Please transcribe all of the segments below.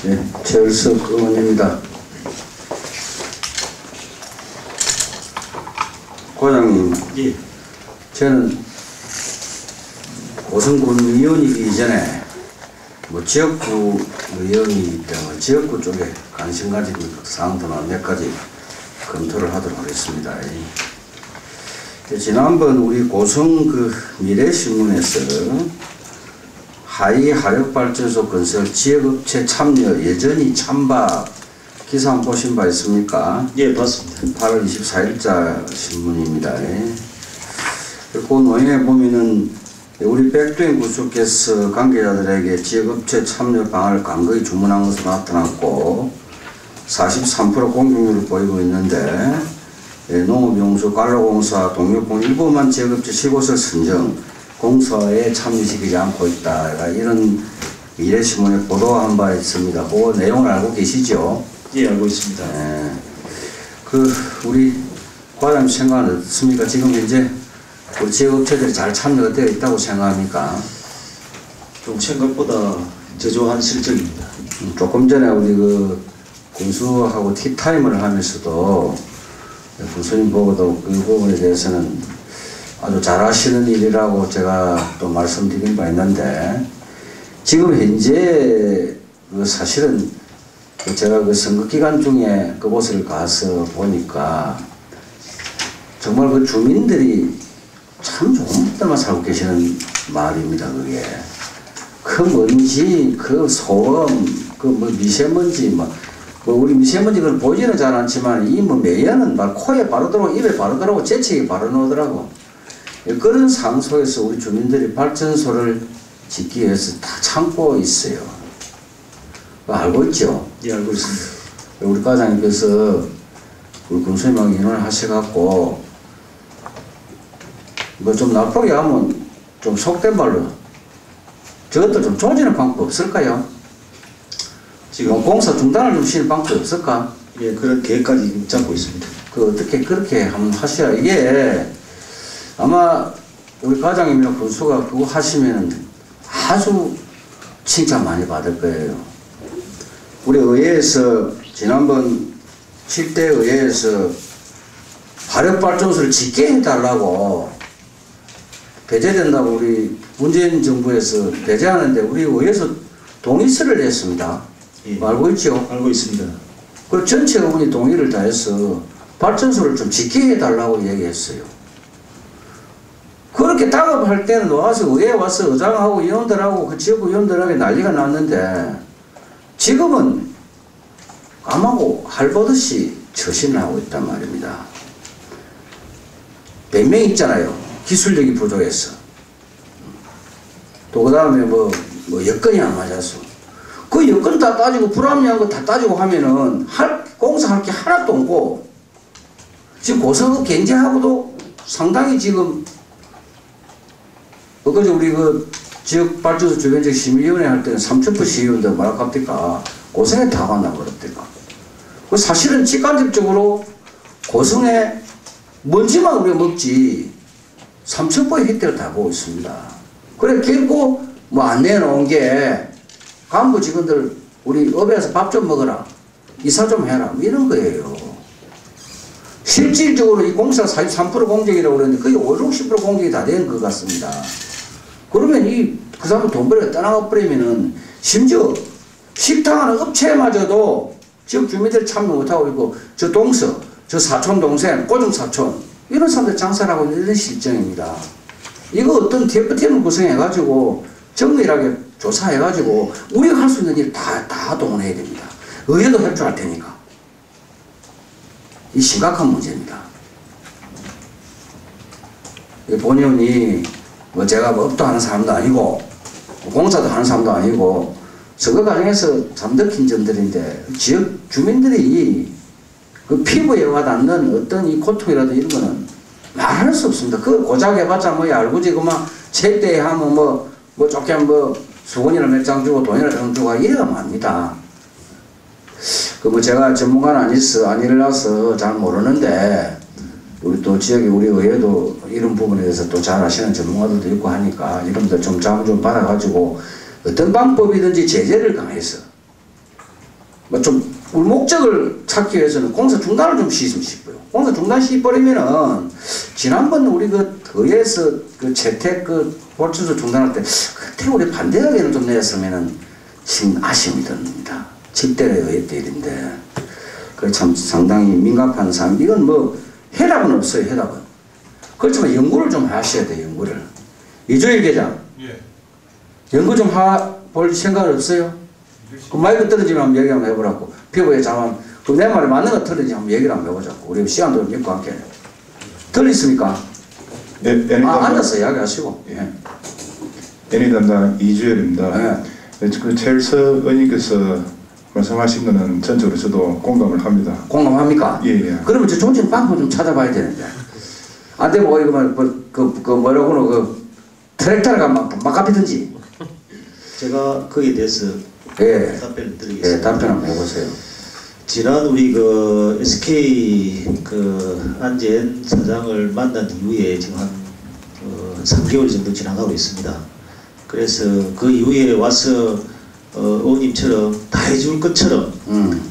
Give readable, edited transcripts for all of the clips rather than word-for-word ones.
네, 최을석 의원입니다. 과장님, 예. 저는 고성군 의원이기 이전에 지역구 의원이기 때문에 지역구 쪽에 관심 가지고 있는 사항들은 몇 가지 검토를 하도록 하겠습니다. 지난번 우리 고성 미래신문에서 하이 화력발전소 건설 지역업체 참여 여전히 찬밥 기사 한번 보신 바 있습니까? 예, 봤습니다. 8월 24일자 신문입니다. 그 내용에 보면은 우리 백두행 구축께서 관계자들에게 지역업체 참여 방안을 간거히 주문한 것으로 나타났고 43% 공격률을 보이고 있는데 농업용수, 관로공사, 동력공 일부만 지역업체 15곳을 선정 공사에 참여시키지 않고 있다. 이런 미래신문에 보도한 바 있습니다. 그 내용을 알고 계시죠? 예, 알고 있습니다. 네. 우리 과장님 생각은 어떻습니까? 지금 현재 우리 지역업체들이 잘 참여가 되어 있다고 생각합니까? 좀 생각보다 저조한 실정입니다. 조금 전에 우리 군수하고 티타임을 하면서도 군수님 보고도 그 부분에 대해서는 아주 잘하시는 일이라고 제가 또 말씀드린 바 있는데 지금 현재 사실은 제가 선거기간 중에 그곳을 가서 보니까 정말 주민들이 참 좋은 분들만 살고 계시는 마을입니다. 그게 먼지, 소음, 미세먼지, 우리 미세먼지 그걸 보지는 잘 않지만 매연은 코에 바로 들어오고 입에 바로 들어오고 재채기 바로 나오더라고. 그런 상황 속에서 우리 주민들이 발전소를 짓기 위해서 다 참고 있어요. 알고 있죠? 예, 알고 있습니다. 우리 과장님께서 우리 군수님하고 인원을 하셔갖고 좀 나쁘게 하면 좀 속된 말로 저것들 좀 조지는 방법 없을까요? 지금 공사 중단을 주시는 방법 없을까? 예, 그런 계획까지 잡고 있습니다. 어떻게 그렇게 한번 하셔야 이게 아마 우리 과장님이나 군수가 그거 하시면 아주 칭찬 많이 받을 거예요. 우리 의회에서 지난번 7대 의회에서 화력발전소를 짓게 해달라고 배제된다고 우리 문재인 정부에서 배제하는데 우리 의회에서 동의서를 냈습니다. 예. 알고 있죠? 알고 있습니다. 그 전체 의원이 동의를 다 해서 발전소를 좀 짓게 해달라고 얘기했어요. 그렇게 다급할 때는 와서 의회에 와서 의장하고 의원들하고 그 지역구 의원들하고 난리가 났는데 지금은 까마고 할버릇이 처신을 하고 있단 말입니다. 변명 있잖아요. 기술력이 부족해서. 또 그 다음에 여건이 안 맞아서. 그 여건 다 따지고 불합리한 거 다 따지고 하면은 공사할 게 하나도 없고 지금 고성 경제하고도 상당히 지금 그저 우리 지역 발전소 주변적 심의위원회 할 때는 3,000% 시의원들 말아깝니까 고성에 다 간다고 그랬대까. 사실은 직간접적으로 고성에 먼지만 우리가 먹지 3,000%의 혜택을 다 보고 있습니다. 그래 결국 안 내놓은 게 간부 직원들 우리 업에서 밥 좀 먹어라, 이사 좀 해라, 이런 거예요. 실질적으로 이 공사 43% 공정이라고 그러는데 거의 50, 60% 공정이 다 된 것 같습니다. 그러면 그 사람 돈 벌어 떠나가 버리면은 심지어 식당하는 업체마저도 지역 주민들 참여 못하고 있고 저 동서, 저 사촌 동생, 꼬중 사촌 이런 사람들 장사를 하고 있는 이런 실정입니다. 이거 어떤 TF팀을 구성해가지고 정밀하게 조사해가지고 우리가 할 수 있는 일 다 동원해야 됩니다. 의회도 할 줄 알 테니까. 이 심각한 문제입니다. 본의원이 제가 업도 하는 사람도 아니고 공사도 하는 사람도 아니고 선거 과정에서 참 느낀 점들인데 지역 주민들이 피부에 와닿는 어떤 이 고통이라도 이런 거는 말할 수 없습니다. 고작 해봤자 알고지 그만 책대에 하면 좋게 수건이나 몇 장 주고 돈이나 좀 주고 이래가 맙니다. 제가 전문가는 아니라서 잘 모르는데 우리 또 지역에 우리 의회도 이런 부분에 대해서 또 잘 아시는 전문가들도 있고 하니까 이런들 좀 자문 좀 받아가지고 어떤 방법이든지 제재를 강해서 뭐 좀 목적을 찾기 위해서는 공사 중단을 좀 시키면 싶어요. 공사 중단 시켜버리면은 지난번 우리 그 의회에서 그 재택 그 발전소 중단할 때 그때 우리 반대 의견을 좀 내었으면은 지금 아쉬움이 듭니다. 7대의 의회 때 일인데 그 참 상당히 민감한 사항. 이건 뭐 해답은 없어요. 해답은. 그렇지만 연구를 좀 하셔야 돼요. 연구를. 이주일 계장. 예. 연구 좀 볼 생각 없어요? 그 마이크 떨어지면 한번 얘기 한번 해보라고. 피부에 자만 내 말이 맞는 거 틀린지 한번 얘기를 한번 해보자고. 우리 시간도 믿고 함께. 들리십니까? 네, 앉아서 이야기하시고. 예. 애니 담당 이주열입니다. 예. 그 첼서 의원님께서 말씀하신 거는 전적으로 저도 공감을 합니다. 공감합니까? 예, 예. 그러면 저 정책 방법 좀 찾아봐야 되는데. 안 되면 뭐 이거 그 뭐라고는 그 트랙터가 막 앞이든지. 제가 거기에 대해서 예. 답변을 드리겠습니다. 예, 답변 한번 해보세요. 지난 우리 그 SK 그 안재현 사장을 만난 이후에 지금 한 3개월 정도 지나가고 있습니다. 그래서 그 이후에 와서 의원님처럼 다 해줄 것처럼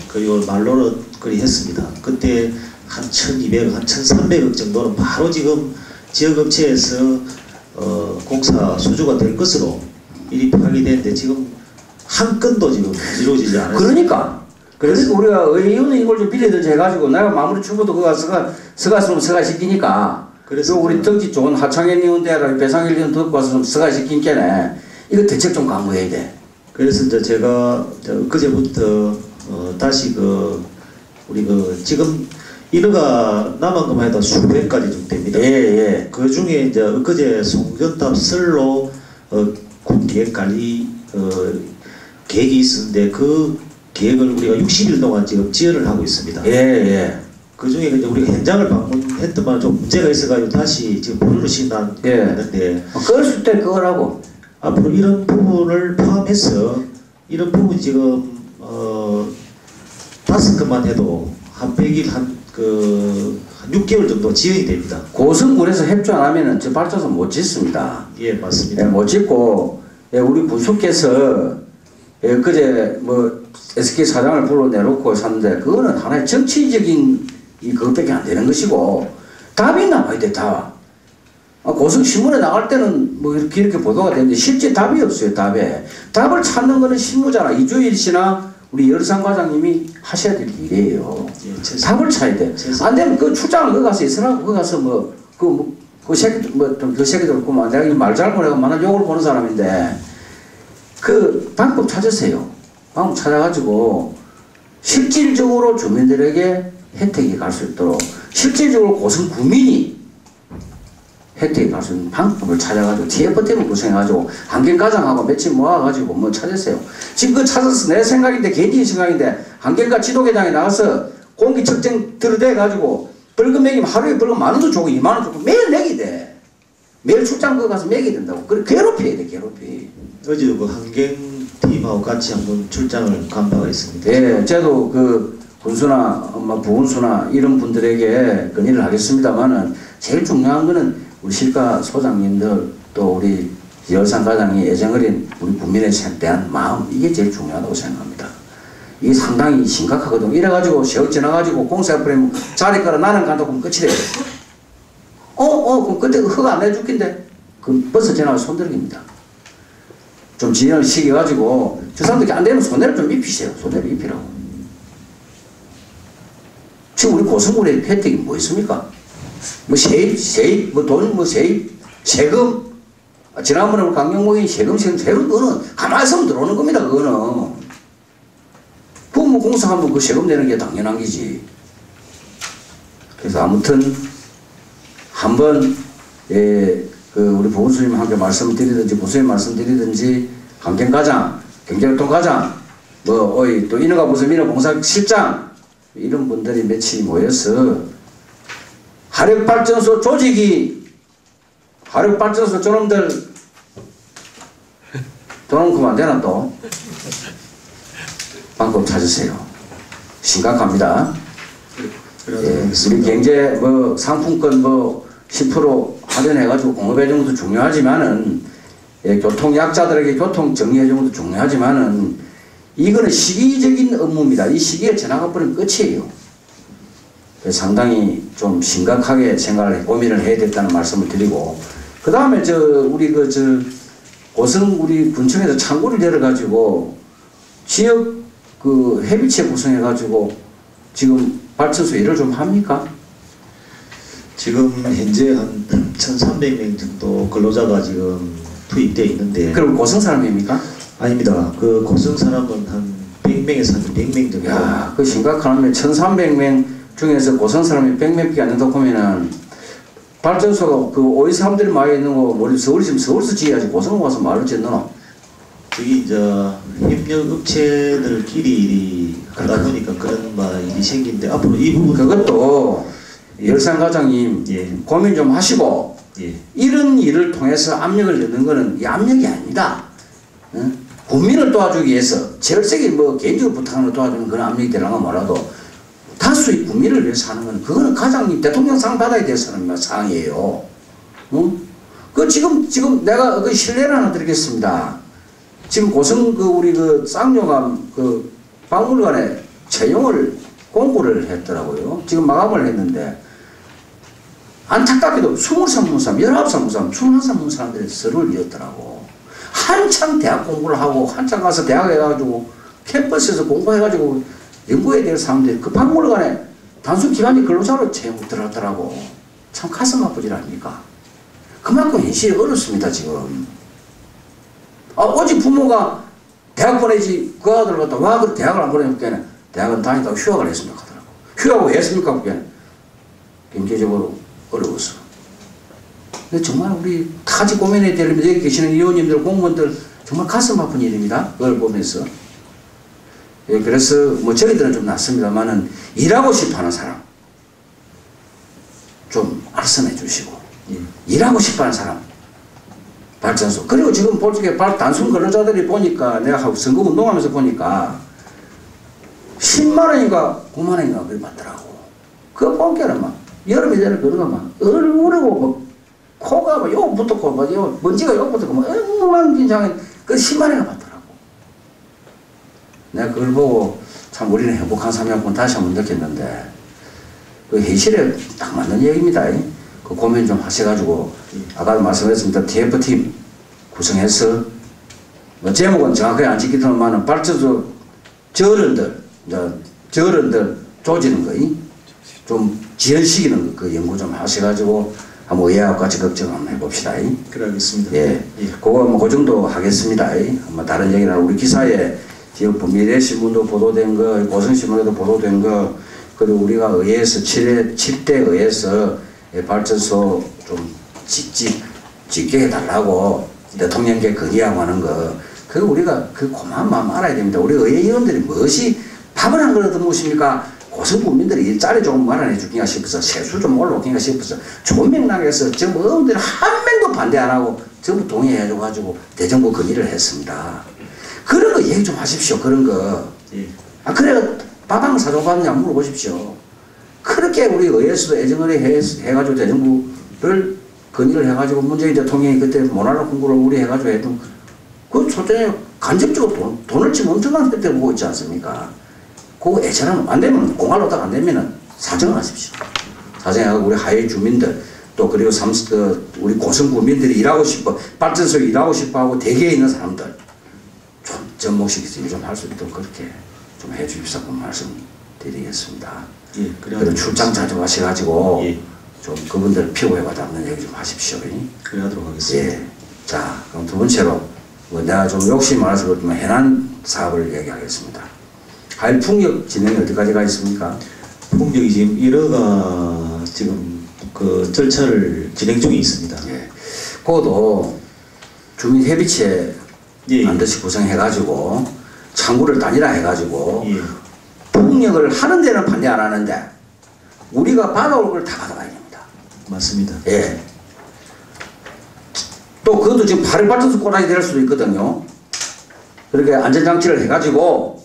그리고 말로는 그리 했습니다. 그때 한 1,200억, 한 1,300억 정도는 바로 지금 지역업체에서 공사 수주가 될 것으로 일이 파악이 되는데 지금 한 건도 지금 이루어지지 않았습니다. 그러니까 우리가 의원은 이걸 좀 빌리든지 해가지고 내가 마무리 추구도 그거 서가스럼 서가시키니까 그래서 우리 덕지 좋은 하창현 의원대랑 배상일 의원 듣고 와서 좀 서가시킨 게네. 이거 대책 좀 강구해야 돼. 그래서 이제 제가 그제부터 다시 우리 지금 인허가 남은 것만 해도 수백 가지 정도 됩니다. 예. 그 중에 이제 엊그제 송전탑 설로 군 계획관리 계획이 있었는데 그 계획을 우리가 60일 동안 지금 지연을 하고 있습니다. 예. 그 중에 이제 우리가 현장을 방문했더만 좀 문제가 있어가지고 다시 지금 보류를 시행했는데 그랬을 때 그거라고. 앞으로 이런 부분을 포함해서 이런 부분 지금 5건만 해도 한 100일 한 6개월 정도 지연이 됩니다. 고성군에서 협조 안 하면은 저 발전소 못 짓습니다. 예, 맞습니다. 예, 못 짓고 우리 부속께서 그제 뭐 SK 사장을 불러내놓고 샀는데 그거는 하나의 정치적인 그것밖에 안 되는 것이고 답이 나와야 돼. 답. 고성신문에 나갈 때는 뭐 이렇게 보도가 되는데 실제 답이 없어요. 답을 찾는 거는 실무자나 이주일 씨나 우리 열상 과장님이 하셔야 될 일이에요. 예, 답을 찾아야 돼. 안 되면 그 출장을 거기 가서 있으라고 거기 가서 그 새끼 좀 그 새끼들 없구만. 내가 말 잘못하고 만약 욕을 보는 사람인데 그 방법 찾으세요. 방법 찾아가지고 실질적으로 주민들에게 혜택이 갈 수 있도록 실질적으로 고성 구민이 혜택이 갈 수 있는 방법을 찾아가지고 TF 때문에 고생해가지고 환경과장하고 며칠 모아가지고 뭐 찾으세요. 지금 그 찾아서 내 생각인데 개인적인 생각인데 환경과 지도계장에 나가서 공기 측정 들어대가지고 벌금 매기면 하루에 벌금 10,000원도 주고 20,000원 주고 매일 내기 돼. 매일 출장 거 가서 매기 된다고. 그래 괴롭혀야 돼. 어제도 그 환경팀하고 같이 한번 출장을 간 바가 있습니다. 예, 저도 그 군수나 부군수나 이런 분들에게 건의를 하겠습니다만은 제일 중요한 거는 우리 실가 소장님들 또 우리 열상 과장이 애정어린 우리 국민에 대한 마음 이게 제일 중요하다고 생각합니다. 이게 상당히 심각하거든요. 이래가지고 세월 지나가지고 공사해버리면 자리 깔아 나는 간다고 하면 끝이래요. 그럼 그때 흙 안 내줄긴데 그 버스 지나가 손들기입니다. 좀 진행을 시켜가지고 저 사람들이 안 되면 손해를 좀 입히세요. 손해를 입히라고. 지금 우리 고성군의 혜택이 뭐 있습니까? 뭐 세입, 뭐 돈, 뭐 세입, 세금. 지난번에 우리 강경목이 세금, 그거는 가만히 있으면 들어오는 겁니다. 그거는. 부모 공사하면 그 세금 내는 게 당연한 거지. 그래서 아무튼 한번 우리 보건수님 함께 말씀드리든지 부수님 말씀드리든지 환경과장, 경제활동과장, 또 인허가 부서 민허공사실장 이런 분들이 며칠 모여서 화력발전소 조직이 화력발전소 저놈들 돈 그만 안 되나 또 방법 찾으세요. 심각합니다. 우리 경제 상품권 10% 할인해가지고 공급해주는 것도 중요하지만은 교통 약자들에게 교통 정리해주는 것도 중요하지만은 이거는 시기적인 업무입니다. 이 시기에 지나가 버리면 끝이에요. 상당히 좀 심각하게 생각을 고민을 해야 됐다는 말씀을 드리고, 그 다음에 우리 고성 우리 군청에서 창구를 열어가지고 지역 협의체 구성해가지고 지금 발전소 일을 좀 합니까? 지금 현재 한 1,300명 정도 근로자가 지금 투입되어 있는데. 그럼 고성 사람입니까? 아닙니다. 그 고성 사람은 한 100명에서 한 100명 정도. 야, 그 심각하면 1,300명 중에서 고성 사람이 100명밖에 안 된다고 하면은 발전소가 어디 사람들이 많이 있는 거, 우리 서울이 지금 서울서 지어야지 고성 와서 말을 짓노? 저기 이제 협력업체들끼리 하다 보니까 그런 일이 생긴데 앞으로 이 부분 그것도 열상과장님 고민 좀 하시고 이런 일을 통해서 압력을 넣는 거는 이 압력이 아닙니다. 응? 국민을 도와주기 위해서 절세기 개인적으로 부탁하는 걸 도와주는 그런 압력이 되려면 몰라도 다수의 국민을 위해서 하는 건 그거는 과장님 대통령상 받아야 될 사항이에요. 응? 지금 내가 그 신뢰를 하나 드리겠습니다. 지금 고성 우리 쌍용암 박물관에 채용을 공고를 했더라고요. 지금 마감을 했는데 안타깝게도 20살 문 사람, 19살 문 사람, 21살 문 사람들이 서류를 이었더라고. 한창 대학 공부를 하고 한창 가서 대학 해가지고 캠퍼스에서 공부해가지고 연구해야 될 사람들이 그 박물관에 단순 기관지 근로자로 채용 들어갔더라고. 참 가슴 아프지 않습니까? 그만큼 현실이 어렵습니다 지금. 오직 부모가 대학 보내지 그 아들 갖다 와 그 대학을 안 보내니까 대학은 다니다가 휴학을 했습니다 하더라고. 휴학을 왜 했습니까? 그게 경제적으로 어려웠어. 근데 정말 우리 타지 고민해야 되는데 여기 계시는 의원님들 공무원들 정말 가슴 아픈 일입니다. 그걸 보면서. 그래서 저희들은 좀 낫습니다만은 일하고 싶어하는 사람 좀 알선해 주시고 일하고 싶어하는 사람 발전소. 그리고 지금 솔직히 단순 근로자들이 보니까 내가 선거 운동하면서 보니까 10만원인가 9만원인가 그걸 받더라고. 그거 보니까는 막 여름에 되는 그러가 막 얼굴이고 코가 막 요 붙었고 막 요 먼지가 요 붙었고 막 엉망진창에 그 10만원인가 받더라고. 내가 그걸 보고 참 우리는 행복한 삶이었구나 다시 한번 느꼈는데 그 현실에 딱 맞는 얘기입니다. 그 고민 좀 하셔가지고 아까도 말씀했습니다. TF팀 구성해서 제목은 정확하게 안 지키더만은 발전소 저런들 조지는 거 좀 지연시키는 그 연구 좀 하셔가지고 한번 의회와 같이 걱정 한번 해봅시다. 그래 하겠습니다. 예, 그거 그 정도 하겠습니다. 다른 얘기나 우리 기사에 지금 미래신문도 보도된 거, 고성신문에도 보도된 거, 그리고 우리가 의회에서 7대 의회에서 발전소 좀 짓게 해달라고 대통령께 건의하고 하는 거, 그거 우리가 그 고마운 마음 알아야 됩니다. 우리 의회의원들이 무엇이 밥을 한 그릇 먹습니까? 고성 국민들이 일자리 조금 마련해 주긴가 싶어서 세수 좀 올라오긴가 싶어서 좋은 맥락에서 전부 의원들이 한 명도 반대 안 하고 전부 동의해 줘가지고 대정부 건의를 했습니다. 그런 거 얘기 좀 하십시오. 그런 거. 그래 밥한 사줘 받느냐 물어보십시오. 그렇게 우리 의회에서도 애정을 해가지고 대정부를 건의를 해가지고 문재인 대통령이 그때 모나라 공부를 우리 해가지고 해도 그 초전에 간접적으로 돈을 지금 엄청난 혜택 보고 있지 않습니까? 그거 애처럼 안 되면 공갈로다가 안 되면은 사정을 하십시오. 사정하고 우리 하회 주민들 또 그리고 우리 고성 구민들이 일하고 싶어 발전소에 일하고 싶어하고 대기에 있는 사람들 좀 접목시켜서 일 좀 할 수 있도록 그렇게 좀 해주십사고 말씀드리겠습니다. 그리고 출장 자주 가셔가지고 좀 그분들 피고해받는 얘기 좀 하십시오. 그래 하도록 하겠습니다. 자, 그럼 두 번째로 내가 좀 욕심이 많아서 그렇지만 해난 사업을 얘기하겠습니다. 하일 풍력 진행이 어디까지 가 있습니까? 풍력이 지금 1호가 지금 그 절차를 진행 중에 있습니다. 그것도 주민협의체 반드시 구성해가지고 창구를 단일화 해가지고 풍력을 하는 데는 반대 안 하는데 우리가 받아올 걸 다 받아가야 됩니다. 맞습니다. 또 그것도 지금 발발전소 꼬라지 될 수도 있거든요. 그렇게 안전장치를 해가지고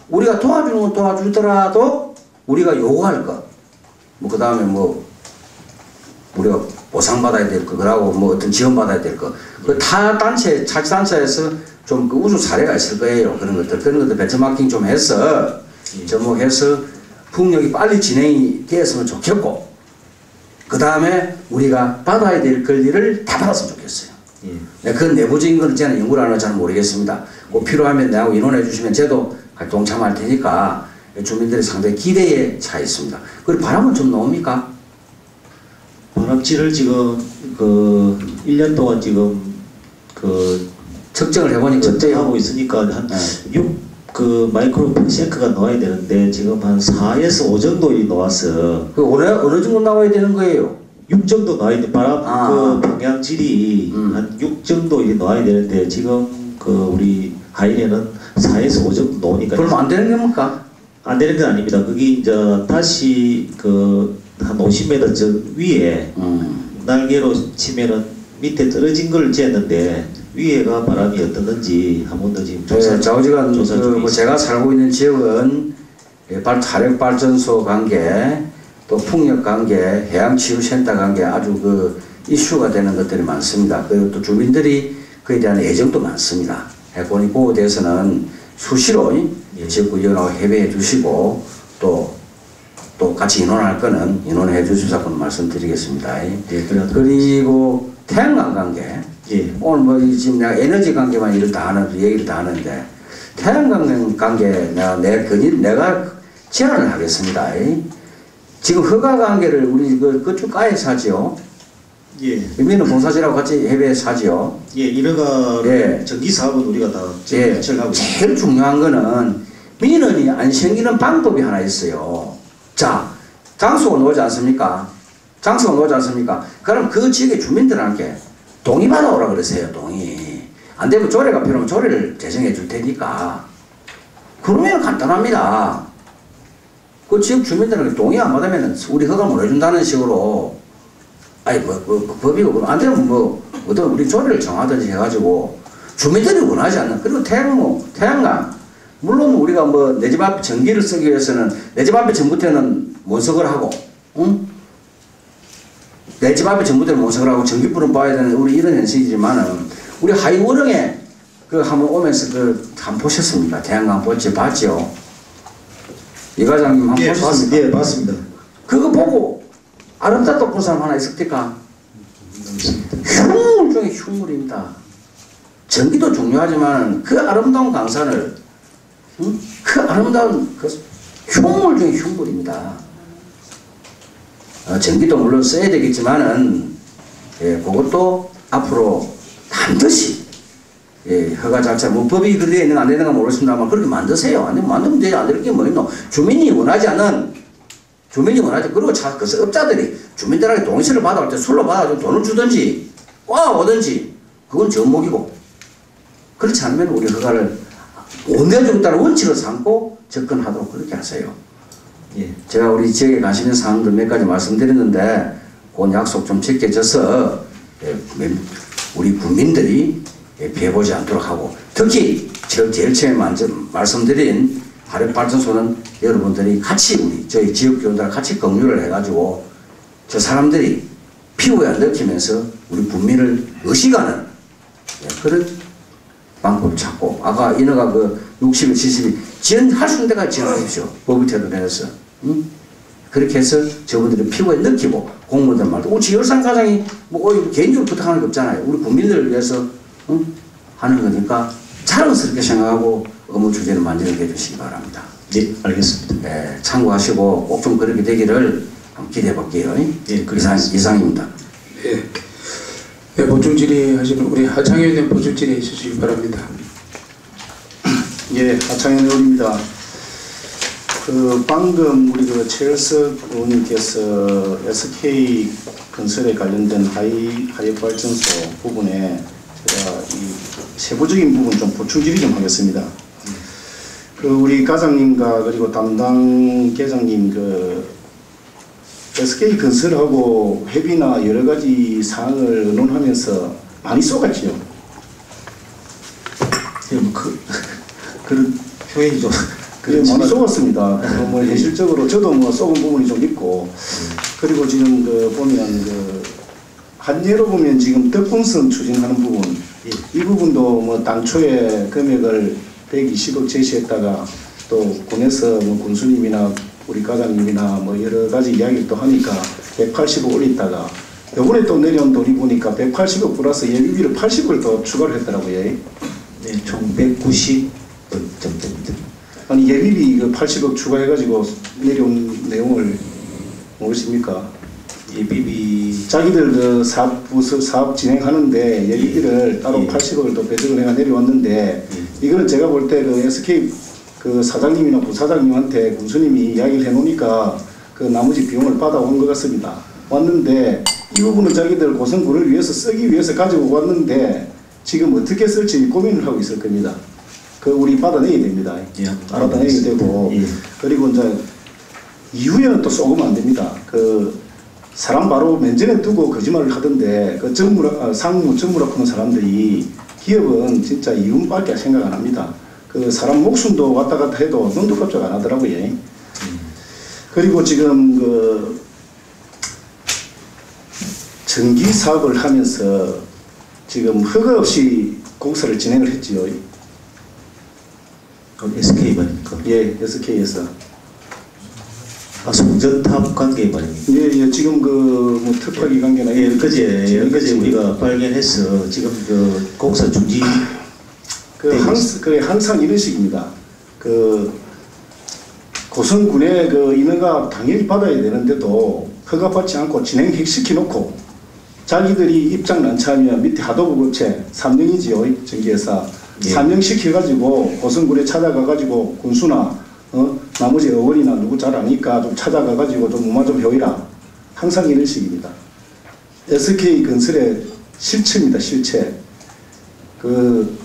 우리가 도와주는 건 도와주더라도 우리가 요구할 것, 그 다음에 우리가 보상받아야 될 거, 그러고 뭐 어떤 지원받아야 될 거, 그 타 단체, 자치단체에서 좀 그 우수 사례가 있을 거예요. 그런 것들 벤처마킹 좀 해서, 접목해서 풍력이 빨리 진행이 되었으면 좋겠고, 그 다음에 우리가 받아야 될 권리를 다 받았으면 좋겠어요. 그 내부적인 건 저는 연구를 안 해서 잘 모르겠습니다. 꼭 필요하면 내하고 인원해 주시면 저도 동참할 테니까 주민들이 상당히 기대에 차 있습니다. 그리고 바람은 좀 나옵니까? 바람질을 지금 그 1년 동안 지금 그 측정을 해보니까 측정하고 있으니까 한 6 그 마이크로 퍼센트가 나와야 되는데 지금 한 4에서 5 정도 나왔어. 그 어느 정도 나와야 되는 거예요? 6 정도 나와야 돼. 바람 그 방향질이 한 6 정도 나와야 되는데 지금 그 우리 하이에는 4에서 5 정도 나오니까. 그럼 안 되는 겁니까? 안 되는 건 아닙니다. 그게 이제 다시 그 한 50m 저 위에 날개로 치면은 밑에 떨어진 걸 쟀는데 위에가 바람이 어떻는지 한번 더 지금 조사. 네, 좌우지간 조사 중에 뭐 제가 살고 있는 지역은 화력 발전소 관계, 또 풍력 관계, 해양치유센터 관계 아주 그 이슈가 되는 것들이 많습니다. 그리고 또 주민들이 그에 대한 애정도 많습니다. 해보니 그에 대해서는 수시로 지역구위원하고 협의해 주시고 또 같이 인원할 거는 인원해 주시자고 말씀드리겠습니다. 그리고 태양광 관계. 오늘 뭐 지금 내가 에너지 관계만 얘기를 다 하는데 태양광 관계 내가 제안을 하겠습니다. 지금 허가 관계를 우리 그쪽가에서 하지요. 민은 봉사지라고 같이 협의해서 하지요. 이러가 전기 사업은 우리가 다 하고 제일 중요한 거는 민원이 안 생기는 방법이 하나 있어요. 자, 장소가 나오지 않습니까? 그럼 그 지역의 주민들한테 동의 받아오라 그러세요. 동의. 안 되면 조례가 필요하면 조례를 제정해 줄 테니까. 그러면 간단합니다. 그 지역 주민들한테 동의 안 받으면 우리 허가 못 해준다는 식으로 아니 법이고 안 되면 어떤 우리 조례를 정하든지 해가지고 주민들이 원하지 않는. 그리고 태양광 물론 우리가 내 집 앞에 전기를 쓰기 위해서는 내 집 앞에 전부터는 원석을 하고, 응? 내 집 앞에 전부터는 원석을 하고 전기불은 봐야 되는 우리 이런 현실이지만은 우리 하이워령에 그 한번 오면서 한번 보셨습니까? 태양광 봤죠? 이 과장님 한번 보셨습니까? 예, 맞습니다. 그거 보고 아름답다고 본 사람 하나 있습니까? 흉물 중에 흉물입니다. 전기도 중요하지만 그 아름다운 강산을 그 아름다운 그 흉물 중에 흉물입니다. 전기도 물론 써야 되겠지만은 그것도 앞으로 반드시 허가 자체 법이 그렇게 있는 안 되는가 모르겠습니다만 그렇게 만드세요. 아니면 만들면 되지 안 될 게 뭐 있노? 주민이 원하지 그리고 그 업자들이 주민들에게 동의서를 받아올 때 술로 받아가지고 돈을 주든지 오든지 그건 전목이고 그렇지 않으면 우리 허가를 못 내주겠다는 원칙을 삼고 접근하도록 그렇게 하세요. 제가 우리 지역에 가시는 사항들 몇 가지 말씀드렸는데 그 약속 좀 지켜져서 우리 국민들이 피해보지 않도록 하고 특히 제일 처음에 말씀드린 화력발전소는 여러분들이 같이 저희 지역교원들과 같이 공유를 해가지고 저 사람들이 피부에 느끼면서 우리 국민을 의식하는 그런 방법을 찾고 아까 인허가 60일, 70일 지연할 수 있는 데까지 지연하십시오. 법의 태도 내려서. 그렇게 해서 저분들이 피부에 느끼고 공무원들 말도 우리 지열상 과장이 개인적으로 부탁하는 게 없잖아요. 우리 국민들을 위해서 하는 거니까 자랑스럽게 생각하고 업무 주제를 만들게 해주시기 바랍니다. 네, 알겠습니다. 참고하시고 꼭 좀 그렇게 되기를 기대해 볼게요. 이상입니다. 보충 질의하시는 우리 하창현 의원님 보충 질의해 주시기 바랍니다. 하창현 의원입니다. 방금 우리 최일석 의원님께서 SK 건설에 관련된 화력발전소 부분에 제가 이 세부적인 부분 좀 보충 질의 좀 하겠습니다. 우리 과장님과 그리고 담당 계장님 SK 건설하고 협의나 여러 가지 사항을 의논하면서 많이 쏘갔지요. 그런 표현이 좀 많이 속았습니다. 뭐 현실적으로 저도 뭐 속은 부분이 좀 있고, 그리고 지금 그 보면 그 한 예로 보면 지금 덕분성 추진하는 부분, 이 부분도 뭐 당초에 금액을 120억 제시했다가 또 군에서 뭐 군수님이나 우리 과장님이나 뭐 여러 가지 이야기를 또 하니까 180억 올렸다가 요번에 또 내려온 돈이 보니까 180억 플러스 예비비를 80억을 더 추가를 했더라고요. 네, 총 190억 정도 됩니다. 아니 예비비 그 80억 추가해가지고 내려온 내용을 모르십니까? 예비비 자기들 그 사업 진행하는데 예비비를 따로 80억을 더 배정을 해가 내려왔는데 이거는 제가 볼 때 그 SK 그 사장님이나 부사장님한테 군수님이 이야기를 해놓으니까 그 나머지 비용을 받아온 것 같습니다. 왔는데 이 부분은 자기들 고성군을 위해서 쓰기 위해서 가지고 왔는데 지금 어떻게 쓸지 고민을 하고 있을 겁니다. 그 우리 받아내야 됩니다. 예, 받아내야 되고 예. 그리고 이제 이후에는 또 쏘으면 안 됩니다. 그 사람 바로 면전에 두고 거짓말을 하던데 그 상무 전무라 하는 사람들이 기업은 진짜 이윤밖에 생각 안 합니다. 그 사람 목숨도 왔다 갔다 해도 눈도 깜짝 안 하더라고요. 그리고 지금 그 전기 사업을 하면서 지금 허가 없이 공사를 진행을 했지요. SK 말입니까? 예, SK에서. 아, 송전탑 관계 말입니까? 예, 예, 지금 그 뭐 특파기 관계나 예, 엊그제 우리가 발견해서 지금 그 공사 중지 항상 이런 식입니다. 그 고성군의 그 인허가 당연히 받아야 되는데도 허가받지 않고 진행시켜 놓고 자기들이 입장 난처하면 밑에 하도급 업체 3명이지요, 전기회사. 예. 3명 시켜가지고 고성군에 찾아가가지고 군수나 나머지 어원이나 누구 잘 아니까 좀 찾아가가지고 좀 무마 좀 해오이라. 항상 이런 식입니다. SK 건설의 실체입니다, 실체. 그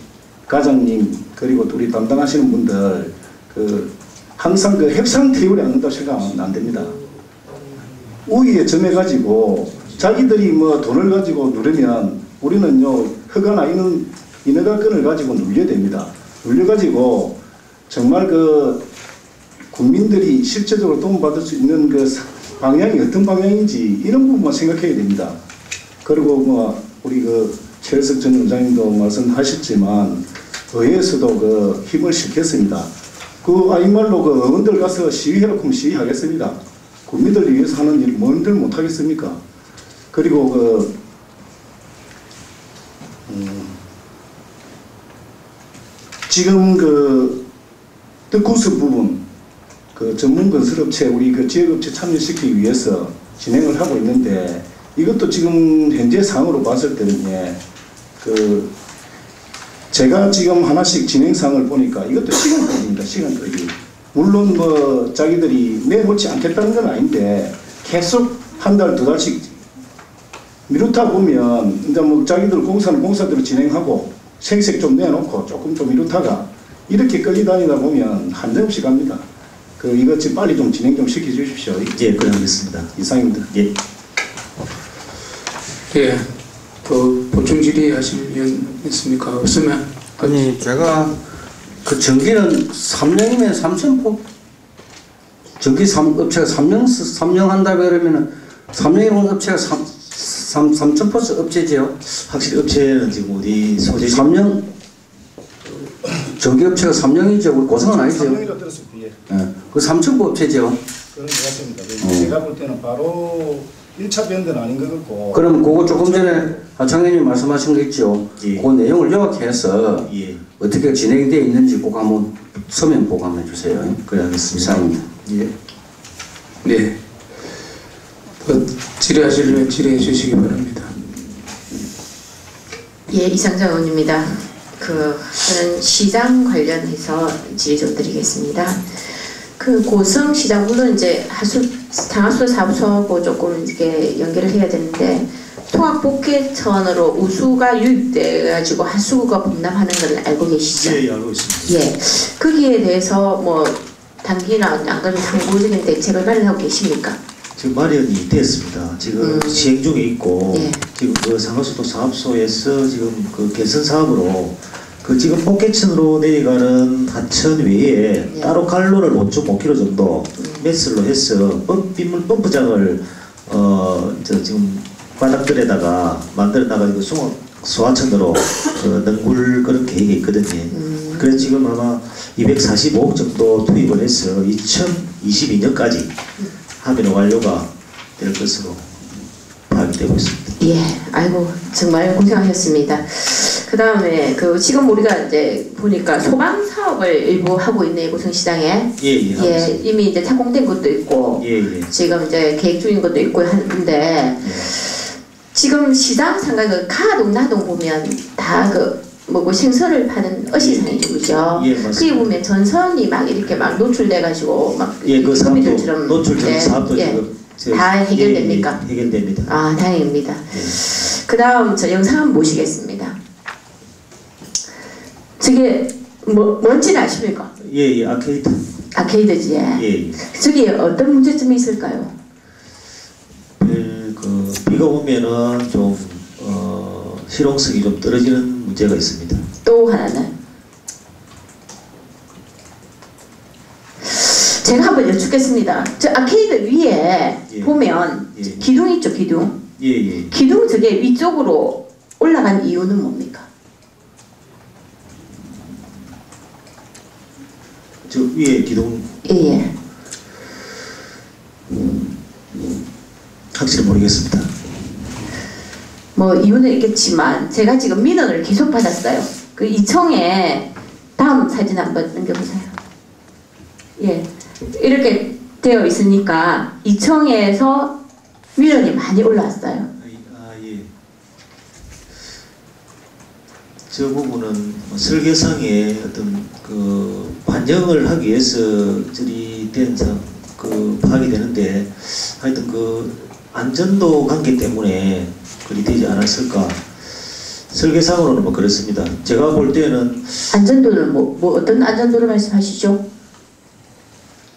과장님 그리고 우리 담당하시는 분들 그 항상 그 협상 테이블에 앉는다고 생각하면 안 됩니다. 우위에 점해가지고 자기들이 뭐 돈을 가지고 누르면 우리는요 허가나 인허가권을 가지고 눌려야 됩니다. 눌려가지고 정말 그 국민들이 실제적으로 도움받을 수 있는 그 방향이 어떤 방향인지 이런 부분만 생각해야 됩니다. 그리고 뭐 우리 그 최혜석 전 원장님도 말씀하셨지만 의회에서도 그 힘을 실겠습니다. 그 아이말로 그 의원들 가서 시위하라고 하면 시위하겠습니다. 국민들을 위해서 하는 일 뭔들 못하겠습니까? 그리고 그 지금 그 특구습 부분 그 전문 건설업체 우리 그 지역업체 참여시키기 위해서 진행을 하고 있는데 이것도 지금 현재 상황으로 봤을 때는 그 제가 지금 하나씩 진행상을 보니까 이것도 시간 끌기입니다. 시간 끌기. 물론 뭐 자기들이 내놓지 않겠다는 건 아닌데 계속 한 달, 두 달씩 미루다 보면 이제 뭐 자기들 공사는 공사대로 진행하고 생색 좀 내놓고 조금 좀 미루다가 이렇게 끌리다니다 보면 한정없이 갑니다. 그 이것 좀 빨리 좀 진행 좀 시켜 주십시오. 예, 그러겠습니다. 이상입니다. 예. 예, 그 보충 질의하실 의원 있습니까? 없으면 아니 제가 그 전기는 3년이면 3,000포 전기 업체가 3년 한다 그러면은 3년이면 업체가 3,000포스 업체지요. 확실히 업체는 지금 어디 소재 3년 전기 업체가 3년이죠. 우리 고성은 아니죠. 3년이라 들었습니다. 예. 예, 그 3,000포 업체죠. 그런 것 같습니다. 제가 볼 때는 바로 1차 변대는 아닌 것 같고. 그럼 그거 조금 전에 하창현님이 말씀하신 거 있죠. 예. 그 내용을 요약해서 예. 어떻게 진행되어 있는지 꼭 한번 서면 보고해 주세요. 그래야겠습니다. 이상입니다. 예. 네. 그 질의하실 의원 질의해 주시기 바랍니다. 예, 이상정 의원입니다. 저는 시장 관련해서 질의 좀 드리겠습니다. 그 고성시장 물론 이제 상하수 사업소하고 조금 이렇게 연계를 해야 되는데 통합복개천으로 우수가 유입돼 가지고 하수구가 범람하는 걸 알고 계시죠? 예, 알고 있습니다. 예, 거기에 대해서 뭐 단기나 안 그러면 상부적인 대책을 마련하고 계십니까? 지금 마련이 됐습니다. 지금 시행 중에 있고 예. 지금 그 상하수도 사업소에서 지금 그 개선 사업으로 그 지금 포켓천으로 내려가는 하천 외에 예. 따로 갈로를 5.5km 정도 매설로 해서 빗물 펌프장을 지금 바닥들에다가 만들어 나가지고 소하천으로 능굴 그런 계획이 있거든요. 그래서 지금 아마 245억 정도 투입을 해서 2022년까지 하면 완료가 될 것으로 파악이 되고 있습니다. 예, 아이고 정말 고생하셨습니다. 그 다음에 그 지금 우리가 이제 보니까 소방 사업을 일부 하고 있네 고성시장에. 예, 하고 예, 있습니다. 이미 이제 착공된 것도 있고 예. 지금 이제 계획 중인 것도 있고 하는데 지금 시장 상가 그 가동 나동 보면 다 그 뭐고 생선을 파는 어시장이죠, 그죠? 예, 맞습니다. 그게 보면 전선이 막 이렇게 막 노출돼가지고 막 예, 그 사업도 거미들처럼 노출된 사업도 예. 지금 다 해결됩니까? 예, 해결됩니다. 아, 다행입니다. 예. 그 다음 저 영상 한번 보시겠습니다. 저게 뭔지는 아십니까? 예, 아케이드. 아케이드지에. 예. 저기 어떤 문제점이 있을까요? 그 비가 오면은 좀 실용성이 좀 떨어지는 문제가 있습니다. 또 하나는 제가 한번 여쭙겠습니다. 저 아케이드 위에 예. 보면 예. 기둥 있죠, 기둥. 예. 기둥 저게 위쪽으로 올라간 이유는 뭡니까? 저 위에 기둥 예. 확실히 모르겠습니다. 뭐 이유는 있겠지만 제가 지금 민원을 계속 받았어요. 그 이청에 다음 사진 한번 넘겨보세요. 예, 이렇게 되어 있으니까 이청에서 민원이 많이 올라왔어요. 예. 저 부분은 설계상의 어떤 그 반영을 하기 위해서 처리된 그 파악이 되는데 하여튼 그 안전도 관계 때문에 그리 되지 않았을까. 설계상으로는 뭐 그렇습니다. 제가 볼 때는 안전도는 뭐 어떤 안전도를 말씀하시죠?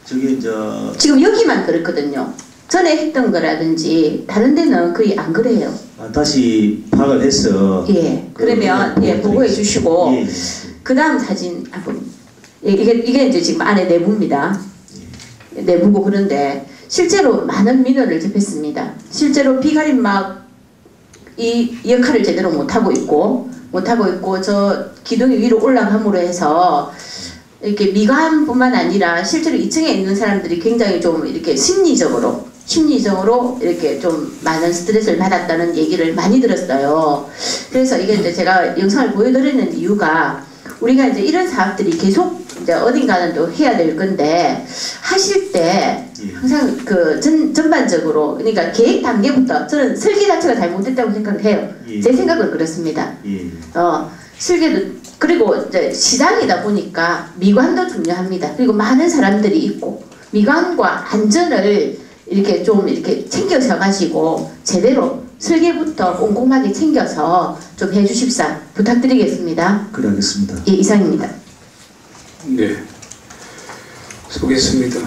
저게 이제 지금 여기만 그렇거든요. 전에 했던 거라든지 다른 데는 거의 안 그래요. 다시 파악을 해서 예, 그러면 예 보고해 주시고 예. 그 다음 사진 한번 이게 이제 지금 안에 내부입니다. 내부고 그런데 실제로 많은 민원을 접했습니다. 실제로 비가림막 이 역할을 제대로 못하고 있고 저 기둥이 위로 올라감으로 해서 이렇게 미관뿐만 아니라 실제로 2층에 있는 사람들이 굉장히 좀 이렇게 심리적으로 이렇게 좀 많은 스트레스를 받았다는 얘기를 많이 들었어요. 그래서 이게 이제 제가 영상을 보여드리는 이유가 우리가 이제 이런 사업들이 계속 이제 어딘가는 또 해야 될 건데 하실 때 항상 그 전반적으로 그러니까 계획 단계부터 저는 설계 자체가 잘못됐다고 생각을 해요. 제 생각은 그렇습니다. 설계도 그리고 이제 시장이다 보니까 미관도 중요합니다. 그리고 많은 사람들이 있고 미관과 안전을 이렇게 좀 이렇게 챙겨셔가지고 제대로 설계부터 꼼꼼하게 챙겨서 좀 해주십사 부탁드리겠습니다. 그래 하겠습니다. 예, 이상입니다. 네. 소개했습니다.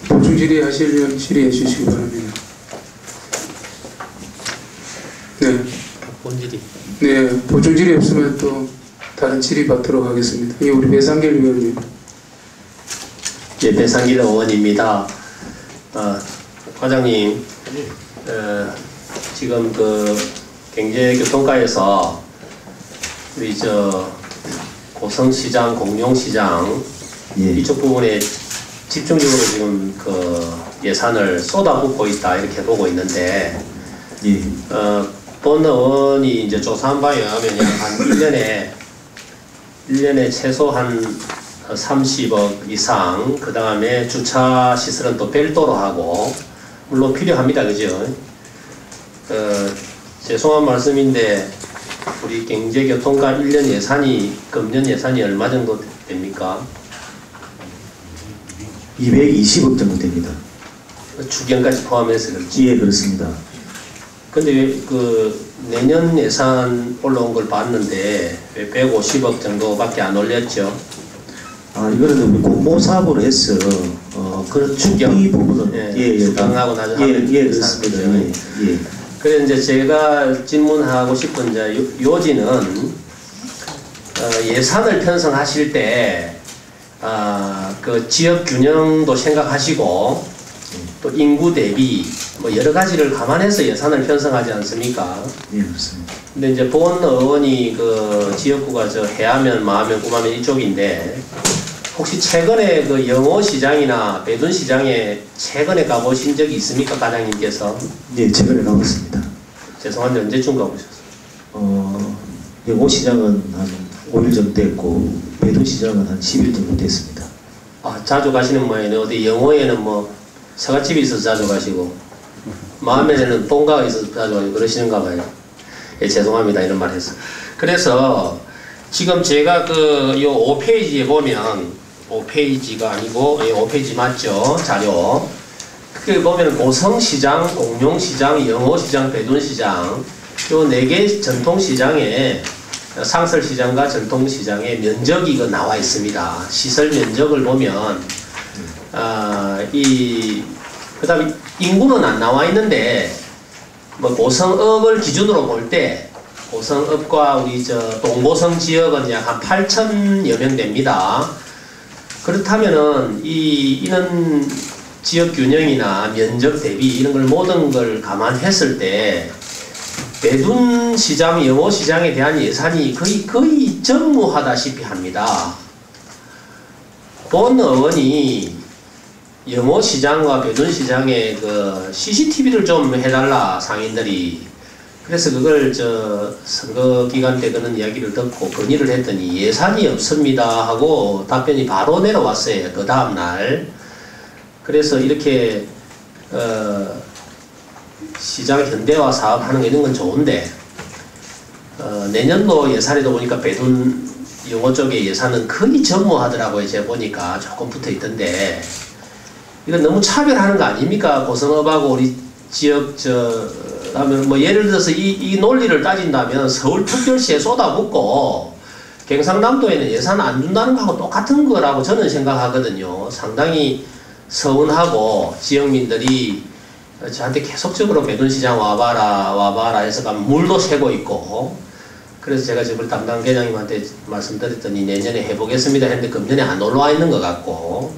보충 질의하시면 질의해 주시기 바랍니다. 네. 본질이. 네. 보충 질의 없으면 또 다른 질의 받도록 하겠습니다. 예, 우리 배상길 위원님. 예, 배상길 의원입니다. 과장님, 지금 그 경제교통과에서 우리 고성시장, 공룡시장 이쪽 부분에 집중적으로 지금 그 예산을 쏟아붓고 있다 이렇게 보고 있는데, 본 의원이 이제 조사한 바에 의하면 한 1년에 최소 한 30억 이상, 그 다음에 주차 시설은 또 별도로 하고, 물론 필요합니다. 그죠? 죄송한 말씀인데, 우리 경제교통과 1년 예산이, 금년 예산이 얼마 정도 됩니까? 220억 정도 됩니다. 주경까지 포함해서 그렇지. 예, 그렇습니다. 근데 그 내년 예산 올라온 걸 봤는데 왜 150억 정도밖에 안 올렸죠? 이거는 우리 공모 사업으로 해서 그런 축비 부분은 주경하고 나중에 하면 그렇습니다. 그래서 이제 제가 질문하고 싶은 이제 요지는 예산을 편성하실 때 그 지역 균형도 생각하시고 또 인구 대비 뭐 여러 가지를 감안해서 예산을 편성하지 않습니까? 예, 그렇습니다. 근데 이제 본 의원이 그 지역구가 저 해하면, 마하면, 구마면 이쪽인데 혹시 최근에 그 영호 시장이나 배둔 시장에 최근에 가보신 적이 있습니까, 과장님께서? 예, 최근에 가봤습니다. 죄송한데 언제쯤 가보셨어요? 영호 시장은 한 5일 정도 됐고 배둔 시장은 한 10일 정도 됐습니다. 아, 자주 가시는 모양이네. 어디 영호에는 뭐 처갓집이 있어서 자주 가시고 마하면에는 똥가가 있어서 자주 가시고 그러시는가 봐요. 예, 죄송합니다. 이런 말 해서. 그래서 지금 제가 그 요 5페이지에 보면 5페이지가 아니고 5페이지 맞죠? 자료. 그게 보면 고성시장, 공룡시장, 영호시장, 배둔시장 요 4개 전통시장에 상설시장과 전통시장의 면적이 그 나와 있습니다. 시설 면적을 보면 그다음에 인구는 안 나와 있는데 뭐 고성읍을 기준으로 볼 때 고성읍과 우리 저 동고성 지역은 약 한 8,000여 명 됩니다. 그렇다면은 이런 지역 균형이나 면적 대비 이런 걸 모든 걸 감안했을 때 배둔 시장, 영호 시장에 대한 예산이 거의 전무하다시피 합니다. 본 의원이 영호 시장과 배둔 시장에 그 CCTV를 좀 해달라 상인들이. 그래서 그걸 저 선거 기간 때 그런 이야기를 듣고 건의를 했더니 예산이 없습니다 하고 답변이 바로 내려왔어요. 그 다음 날. 그래서 이렇게 시장 현대화 사업하는 거 이런 건 좋은데 내년도 예산에도 보니까 배둔 영호 쪽의 예산은 거의 전무하더라고요. 제가 보니까 조금 붙어 있던데 이건 너무 차별하는 거 아닙니까? 고성읍하고 우리 지역 하면 뭐 예를 들어서 이 논리를 따진다면 서울특별시에 쏟아붓고 경상남도에는 예산 안 준다는 거하고 똑같은 거라고 저는 생각하거든요. 상당히 서운하고 지역민들이 저한테 계속적으로 배둔시장 와봐라 해서 가면 물도 새고 있고 그래서 제가 지금 담당 계장님한테 말씀드렸더니 내년에 해보겠습니다 했는데 금년에 안 올라와 있는 것 같고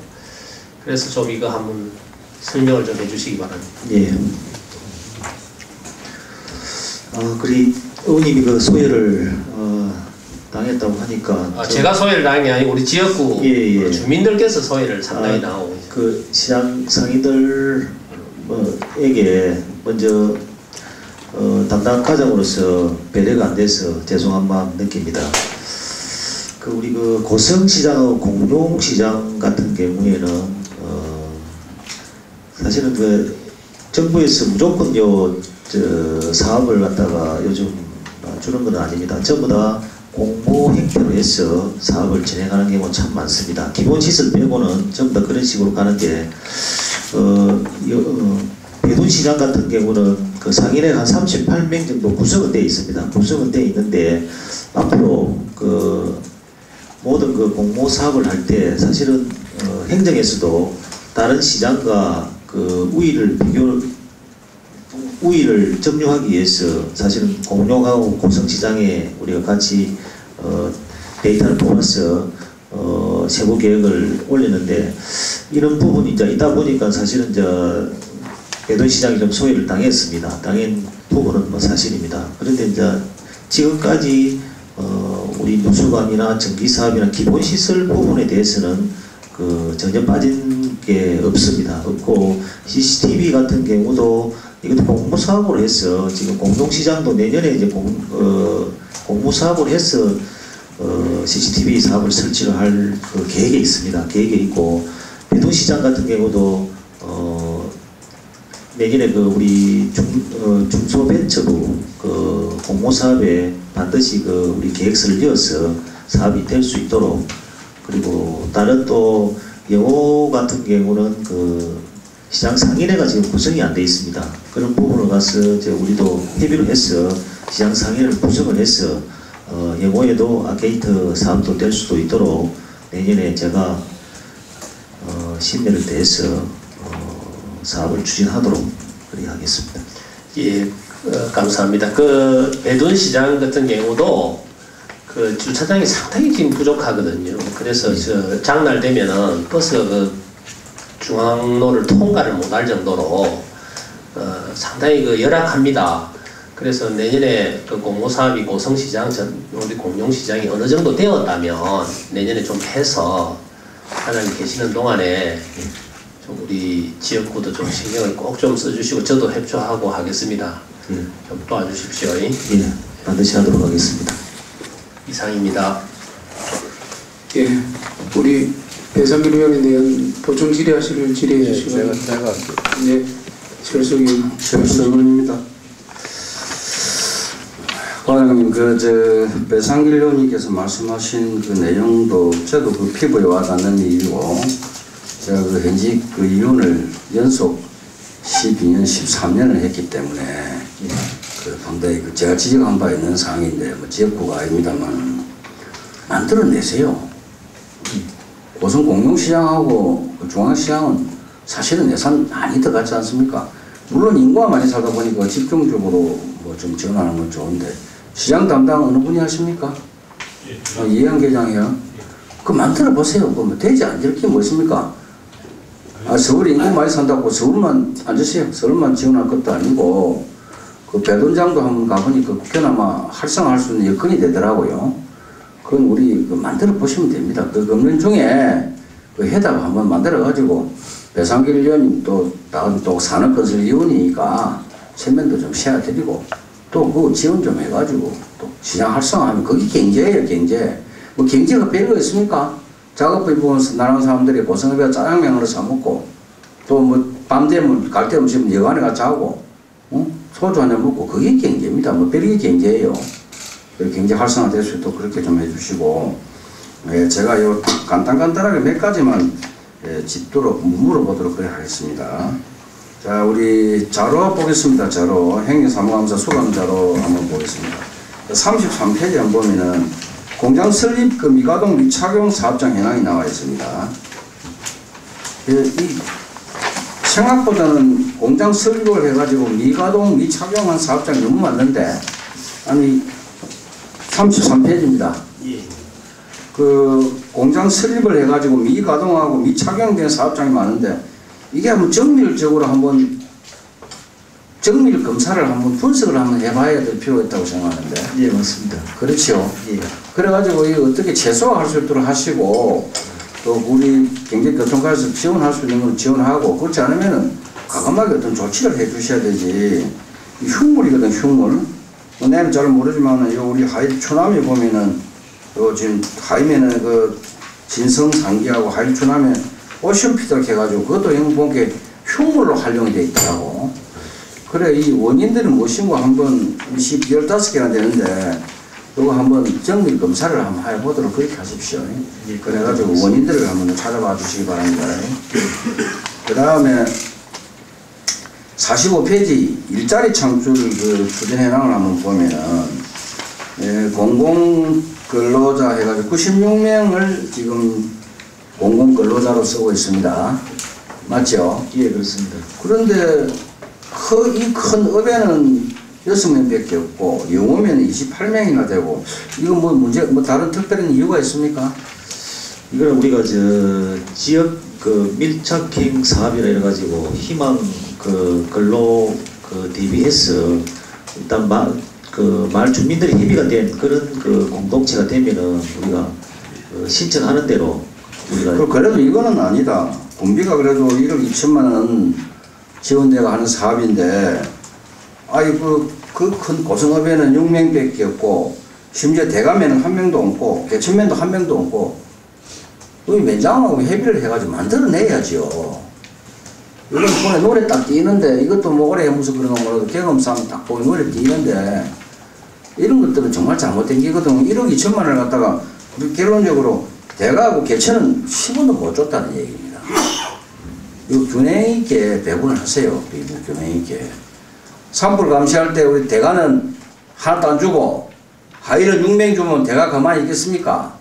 그래서 좀 이거 한번 설명을 좀 해주시기 바랍니다. 예. 그리 의원님이 그 소외를 당했다고 하니까 제가 소외를 당한 게 아니고 우리 지역구 예. 주민들께서 소외를 상당히 당하고 있어요. 그 시장 상인들 에게 먼저 담당 과장으로서 배려가 안 돼서 죄송한 마음 느낍니다. 그 우리 그 고성시장의 공룡시장 같은 경우에는 사실은 그 정부에서 무조건 사업을 갖다가 요즘 주는 건 아닙니다. 전부 다 공모 행태로 해서 사업을 진행하는 경우가 참 많습니다. 기본 시설 빼고는 전부 다 그런 식으로 가는데 배둔시장 같은 경우는 그 상인회가 한 38명 정도 구성은 되어 있습니다. 구성은 되어 있는데 앞으로 그 모든 그 공모 사업을 할 때 사실은 행정에서도 다른 시장과 그 우위를 점유하기 위해서 사실은 공룡하고 고성시장에 우리가 같이 데이터를 뽑아서 세부 계획을 올리는데 이런 부분이 이제 있다 보니까 사실은 배둔시장이 좀 소외를 당했습니다. 당한 부분은 뭐 사실입니다. 그런데 이제 지금까지 우리 누수관이나 전기사업이나 기본시설 부분에 대해서는 전혀 빠진 게 없습니다. 없고 CCTV 같은 경우도 이것도 공모사업으로 해서 지금 공동시장도 내년에 이제 공모사업을 해서 CCTV 사업을 설치를 할 그 계획에 있습니다. 계획에 있고 배둔시장 같은 경우도 내년에 그 우리 중소벤처부 그 공모사업에 반드시 그 우리 계획서를 이어서 사업이 될 수 있도록 그리고 다른 또 영호 같은 경우는 그 시장 상인회가 지금 구성이 안 돼 있습니다. 그런 부분을 가서 우리도 협의를 해서 시장 상인회를 구성을 해서 영호에도 아케이트 사업도 될 수도 있도록 내년에 제가 신뢰를 대해서 사업을 추진하도록 그렇게 하겠습니다. 예, 감사합니다. 그 배둔시장 같은 경우도 그 주차장이 상당히 지금 부족하거든요. 그래서 저 장날 되면은 버스가 그 중앙로를 통과를 못할 정도로 상당히 그 열악합니다. 그래서 내년에 그 공모 사업이 고성시장 우리 공룡시장이 어느 정도 되었다면 내년에 좀 해서 사장님 계시는 동안에 좀 우리 지역구도 좀 신경을 꼭 좀 써주시고 저도 협조하고 하겠습니다. 좀 도와주십시오. 예, 반드시 하도록 하겠습니다. 이상입니다. 예, 우리 배상길 의원에 대한 보충 질의하시면 질의해 주시고. 제가 네, 철석 의원. 최수근입니다. 과장님, 배상길 의원님께서 말씀하신 그 내용도 저도 그 피부에 와닿는 일이고, 제가 그 현직 그 의원을 연속 12년, 13년을 했기 때문에, 그 상당히 그 제가 지적한 바 있는 사항인데, 뭐 지역구가 아닙니다만, 만들어내세요. 고성 공룡시장하고 그 중앙시장은 사실은 예산 많이 들어갔지 않습니까? 물론 인구가 많이 살다 보니까 집중적으로 뭐 좀 지원하는 건 좋은데, 시장 담당 어느 분이 하십니까? 이해한 계장이요. 그 만들어 보세요. 그러면 되지 않을 게 뭐 있습니까? 서울에 인구 많이 산다고 서울만 앉으세요. 서울만 지원할 것도 아니고, 그 배돈장도 한번 가보니까 국회나마 활성화할 수 있는 여건이 되더라고요. 그건 우리 그 만들어 보시면 됩니다. 그 금년 중에 그 해답 한번 만들어 가지고 배상길 의원님 또 산업건설위원이니까 세면도 좀 세워드리고 또 그 지원 좀 해가지고 또 시장 활성화하면 그게 경제예요, 경제. 뭐 경제가 별거 있습니까? 작업비 보면서 나라는 사람들이 고성업에 짜장면으로 사먹고 또 뭐 밤 되면 갈 데 없으면 여관에 가서 자고 소주 한잔 먹고 그게 경제입니다. 뭐 별게 경제예요. 경제 활성화 될 수 있도록 그렇게 좀 해주시고, 제가 요 간단하게 몇 가지만 짚도록 물어보도록 그래 하겠습니다. 자, 우리 자료 보겠습니다. 자료 행정사무감사 수감자료 한번 보겠습니다. 33페이지 한번 보면은 공장 설립 그 미가동 미착용 사업장 현황이 나와 있습니다. 이 생각보다는 공장 설립을 해가지고 미가동 미착용한 사업장이 너무 많은데, 아니 33페이지입니다. 그 공장 설립을 해가지고 미가동하고 미착용된 사업장이 많은데 이게 한번 정밀적으로 한번 정밀 검사를 한번 분석을 한번 해봐야 될 필요가 있다고 생각하는데. 예, 맞습니다. 그렇죠. 예. 그래가지고 이 어떻게 최소화할 수 있도록 하시고 또 우리 경제교통과에서 지원할 수 있는 건 지원하고 그렇지 않으면은 과감하게 어떤 조치를 해 주셔야 되지. 흉물이거든, 흉물. 내는 잘 모르지만 요 우리 하일 추남에 보면은 요 지금 하이면은 그 진성 상기하고 하일 추남에 오션피드를 해가지고 그것도 보니까 흉물로 활용이 돼 있더라고. 그래 이 원인들은 무엇인고 한번 15개나 되는데 요거 한번 정밀 검사를 한번 해보도록 그렇게 하십시오. 예, 그래가지고 원인들을 한번 찾아봐 주시기 바랍니다. 그 다음에 45페이지 일자리 창출 그 추진 현황을 한번 보면은 공공근로자 해가지고 96명을 지금 공공근로자로 쓰고 있습니다. 맞죠? 예, 그렇습니다. 그런데 이 큰 업에는 6명밖에 없고 영업에는 28명이나 되고 이거 뭐 문제 뭐 다른 특별한 이유가 있습니까? 이걸 우리가 지역 그 밀착형 사업이라 해가지고 희망 그 근로 그 대비해서 일단 마을 주민들이 협의가 된 그런 그 공동체가 되면은 우리가 신청하는 대로 우리가 그래도 이거는 아니다. 군비가 그래도 1억 2천만 원 지원대가 하는 사업인데 아이고 그 큰 고성업에는 6명밖에 없고 심지어 대감에는 1명도 없고 개천면도 1명도 없고 우리 면장하고 협의를 해가지고 만들어내야죠. 이건 손에 노래 딱 띄는데 이것도 뭐 오래 해무서 그런가 몰라도 경험상 딱 보면 노래 띄는데 이런 것들은 정말 잘못된 게거든. 1억 2천만 원을 갖다가 우리 결론적으로 대가하고 개천은 10원도 못 줬다는 얘기입니다. 이거 균형 있게 배분을 하세요. 균형 있게. 산불 감시할 때 우리 대가는 하나도 안 주고 하이를 6명 주면 대가 가만히 있겠습니까?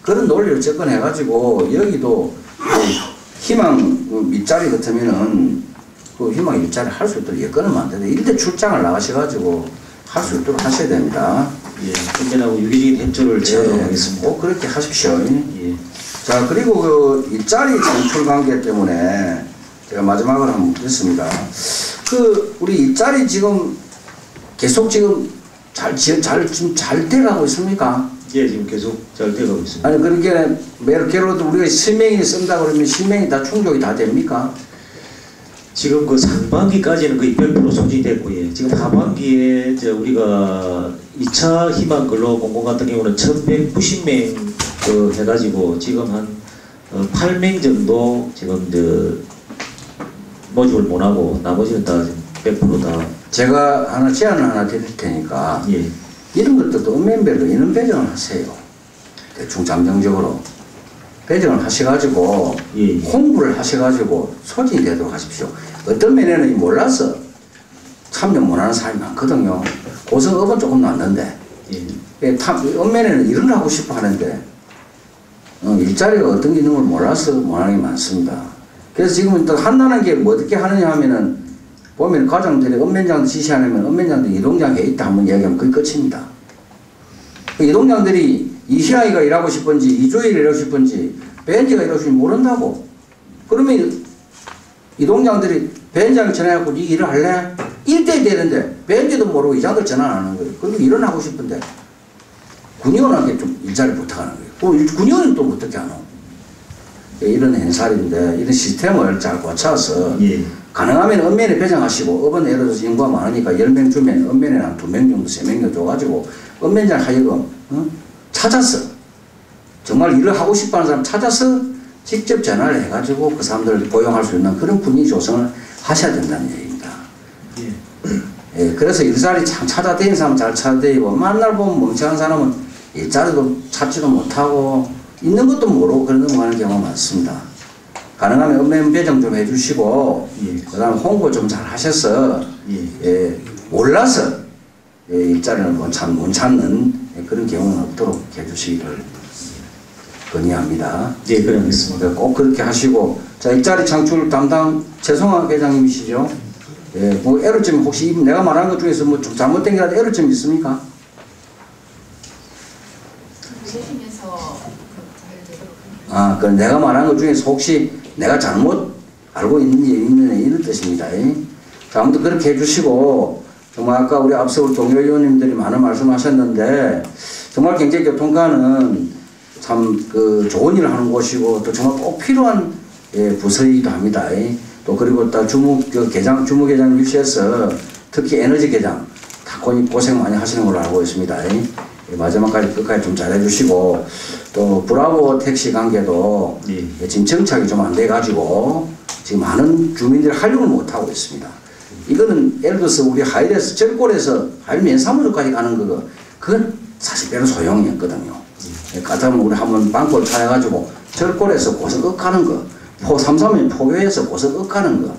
그런 논리를 접근해가지고 여기도 희망 밑자리 같으면은 그 희망 밑자리 할 수 있도록 여건을 만드는데 이럴 때 출장을 나가셔가지고 할 수 있도록 하셔야 됩니다. 예, 건면하고 유기적인 협조를 취하도록 하겠습니다. 꼭 그렇게 하십시오. 예. 자, 그리고 그 일자리 창출 관계 때문에 제가 마지막으로 한번 묻겠습니다. 우리 일자리 지금 계속 지금 잘 돼가고 있습니까? 예, 지금 계속 잘 돼가고 있습니다. 아니, 그렇게 매력계로도 우리가 10명이 쓴다 그러면 10명이 다 충족이 다 됩니까? 지금 그 상반기까지는 거의 100% 소진이 됐고요. 지금 하반기에 우리가 2차 희망 근로공고 같은 경우는 1190명 그 해가지고 지금 한 8명 정도 지금 모집을 못하고 나머지는 다 100% 다. 제가 하나 제안을 하나 드릴 테니까 예. 이런 것들도 읍면별로 인원 배정을 하세요. 대충 잠정적으로 배정을 하셔가지고 예. 홍보를 하셔가지고 소진이 되도록 하십시오. 어떤 면에는 몰라서 참여 못하는 사람이 많거든요. 고성업은 조금 낫는데 예. 읍면에는 일을 하고 싶어 하는데 일자리가 어떤 게 있는 걸 몰라서 못하는 게 많습니다. 그래서 지금 또 한다는 게 뭐 어떻게 하느냐 하면은 보면 과장들이 읍면장 지시하면 읍면장들이 이동장 회의 때 한번 이야기하면 그게 끝입니다. 이동장들이 이시아이가 일하고 싶은지 이조일이 일하고 싶은지 배현지가 일하고 싶은지 모른다고. 그러면 이동장들이 배현장이 전화해갖고 니 일을 할래? 1대1 되는데 배현지도 모르고 이장들 전화 안 하는 거예요. 그리고 일은 하고 싶은데 군의원한테 좀 일자리 부탁하는 거예요. 군의원은 또 어떻게 하노? 이런 행사인데 이런 시스템을 잘 고쳐서 예. 가능하면 읍면에 배정하시고 읍은 예를 들어서 인구가 많으니까 10명 주면 읍면에 한 2명 정도 3명 정도 줘가지고 읍면장 하여금 찾아서 정말 일을 하고 싶어하는 사람 찾아서 직접 전화를 해가지고 그 사람들을 고용할 수 있는 그런 분위기 조성을 하셔야 된다는 얘기입니다. 예. 예, 그래서 일자리 참 찾아다니는 사람 잘 찾아다니고 만날 보면 멍청한 사람은 일자리도 찾지도 못하고 있는 것도 모르고 그런 넘어가는 경우가 많습니다. 가능하면 읍면 배정 좀 해주시고 예. 그 다음에 홍보 좀 잘 하셔서 예. 몰라서 일자리를 못 찾는 그런 경우는 없도록 해주시기를 건의합니다. 예, 그래 하겠습니다. 꼭 그렇게 하시고 자 일자리 창출 담당 최성환 회장님이시죠? 예, 뭐 애로점 혹시 내가 말한 것 중에서 뭐 좀 잘못된 게 아니라 애로점 있습니까? 그 내가 말한 것 중에서 혹시 내가 잘못 알고 있는 이런 뜻입니다. 자, 아무튼 그렇게 해주시고 정말 아까 우리 앞서 우리 동료 의원님들이 많은 말씀하셨는데 정말 경제교통과는 참 좋은 일을 하는 곳이고 또 정말 꼭 필요한 부서이기도 합니다. 또 그리고 또 주무계장 위치에서 특히 에너지 계장 다 고생 많이 하시는 걸로 알고 있습니다. 마지막까지 끝까지 좀 잘해주시고 또 브라보 택시 관계도 지금 정착이 좀 안 돼가지고 지금 많은 주민들이 활용을 못하고 있습니다. 이거는 예를 들어서 우리 하일에서 절골에서 하일 면사무소까지 가는 거 그건 사실 별로 소용이 없거든요. 가다면 우리 한번 방법을 찾아가지고 절골에서 고속읍 가는 거, 3.3면 포교에서 고속읍 가는 거